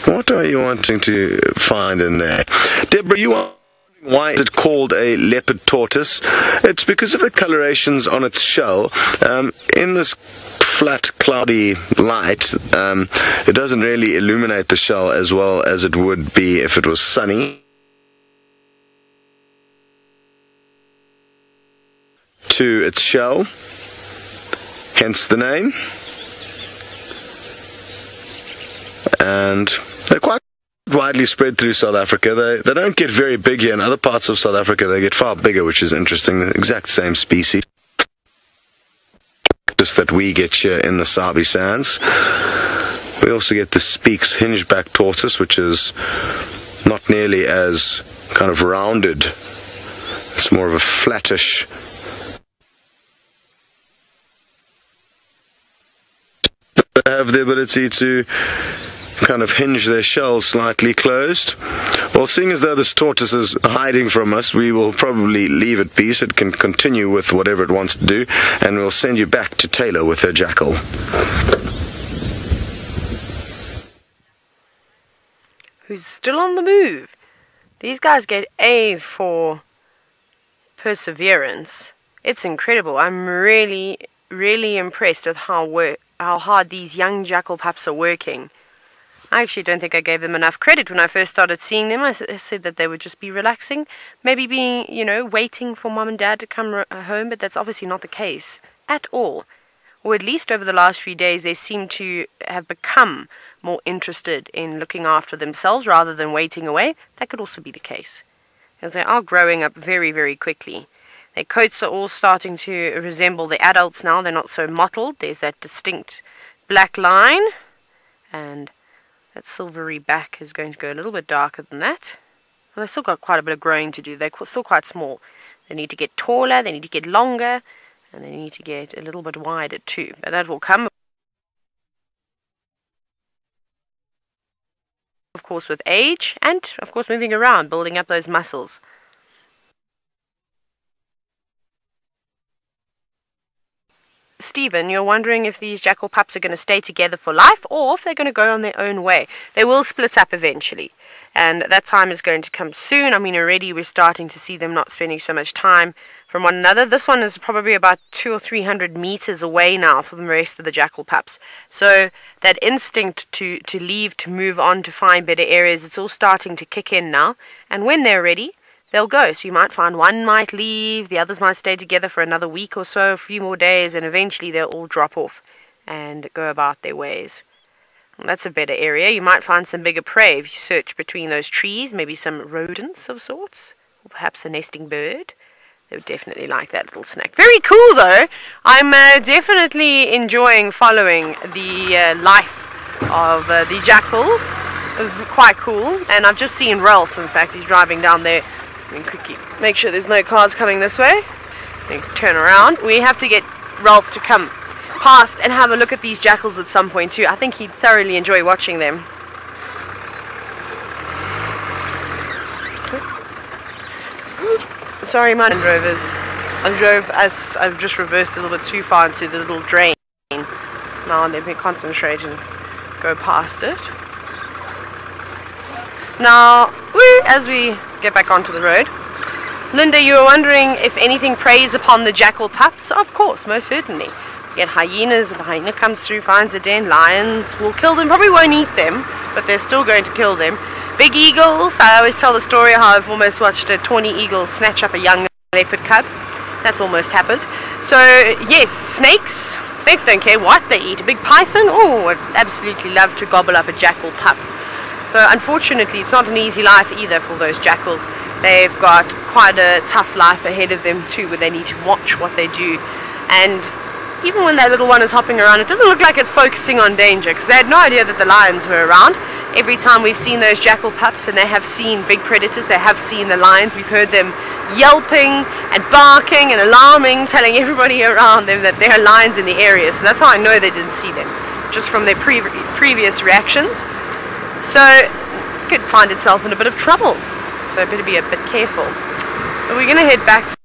Speaker 3: What are you wanting to find in there? Deborah, you are wondering why is it called a leopard tortoise? It's because of the colorations on its shell. In this flat, cloudy light, it doesn't really illuminate the shell as well as it would be if it was sunny. To its shell, hence the name. And they're quite widely spread through South Africa. They don't get very big here. In other parts of South Africa they get far bigger, which is interesting. The exact same species just that we get here in the Sabi Sands. We also get the Speke's hinge-back tortoise, which is not nearly as kind of rounded. It's more of a flattish. They have the ability to kind of hinge their shells slightly closed. Well, seeing as though this tortoise is hiding from us, we will probably leave it be so it can continue with whatever it wants to do, and we'll send you back to Taylor with her jackal.
Speaker 2: Who's still on the move. These guys get A for perseverance. It's incredible. I'm really impressed with how hard these young jackal pups are working. I actually don't think I gave them enough credit when I first started seeing them. I said that they would just be relaxing, maybe being, waiting for mom and dad to come home, but that's obviously not the case at all. Or at least over the last few days, they seem to have become more interested in looking after themselves rather than waiting away. That could also be the case, as they are growing up very, very quickly. Their coats are all starting to resemble the adults now. They're not so mottled. There's that distinct black line, and that silvery back is going to go a little bit darker than that. Well, they've still got quite a bit of growing to do. They're still quite small. They need to get taller, they need to get longer, and they need to get a little bit wider too. But that will come, of course, with age and, of course, moving around, building up those muscles. Stephen, you're wondering if these jackal pups are going to stay together for life or if they're going to go on their own way. They will split up eventually, and that time is going to come soon. I mean, already we're starting to see them not spending so much time from one another. This one is probably about 200 or 300 meters away now from the rest of the jackal pups. So that instinct to leave, to move on, to find better areas, it's all starting to kick in now. And when they're ready, they'll go. So you might find one might leave, the others might stay together for another week or so, a few more days, and eventually they'll all drop off and go about their ways. Well, that's a better area. You might find some bigger prey if you search between those trees, maybe some rodents of sorts, or perhaps a nesting bird. They would definitely like that little snack. Very cool though. I'm definitely enjoying following the life of the jackals. Quite cool. And I've just seen Ralph, in fact, he's driving down there. Quickly make sure there's no cars coming this way. Turn around. We have to get Ralph to come past and have a look at these jackals at some point too. I think he'd thoroughly enjoy watching them. Sorry, my Rovers. I've just reversed a little bit too far into the little drain. Now let me concentrate and go past it. Now, as we get back onto the road, Linda, you were wondering if anything preys upon the jackal pups? Of course, most certainly. You get hyenas. If a hyena comes through, finds a den, lions will kill them. Probably won't eat them, but they're still going to kill them. Big eagles. I always tell the story how I've almost watched a tawny eagle snatch up a young leopard cub. That's almost happened. So, yes, snakes. Snakes don't care what they eat. A big python, oh, I'd absolutely love to gobble up a jackal pup. So unfortunately, it's not an easy life either for those jackals. They've got quite a tough life ahead of them too, where they need to watch what they do. And even when that little one is hopping around, it doesn't look like it's focusing on danger, because they had no idea that the lions were around. Every time we've seen those jackal pups and they have seen big predators, they have seen the lions, we've heard them yelping and barking and alarming, telling everybody around them that there are lions in the area. So that's how I know they didn't see them, just from their previous reactions. So it could find itself in a bit of trouble. So better be a bit careful. But we're going to head back to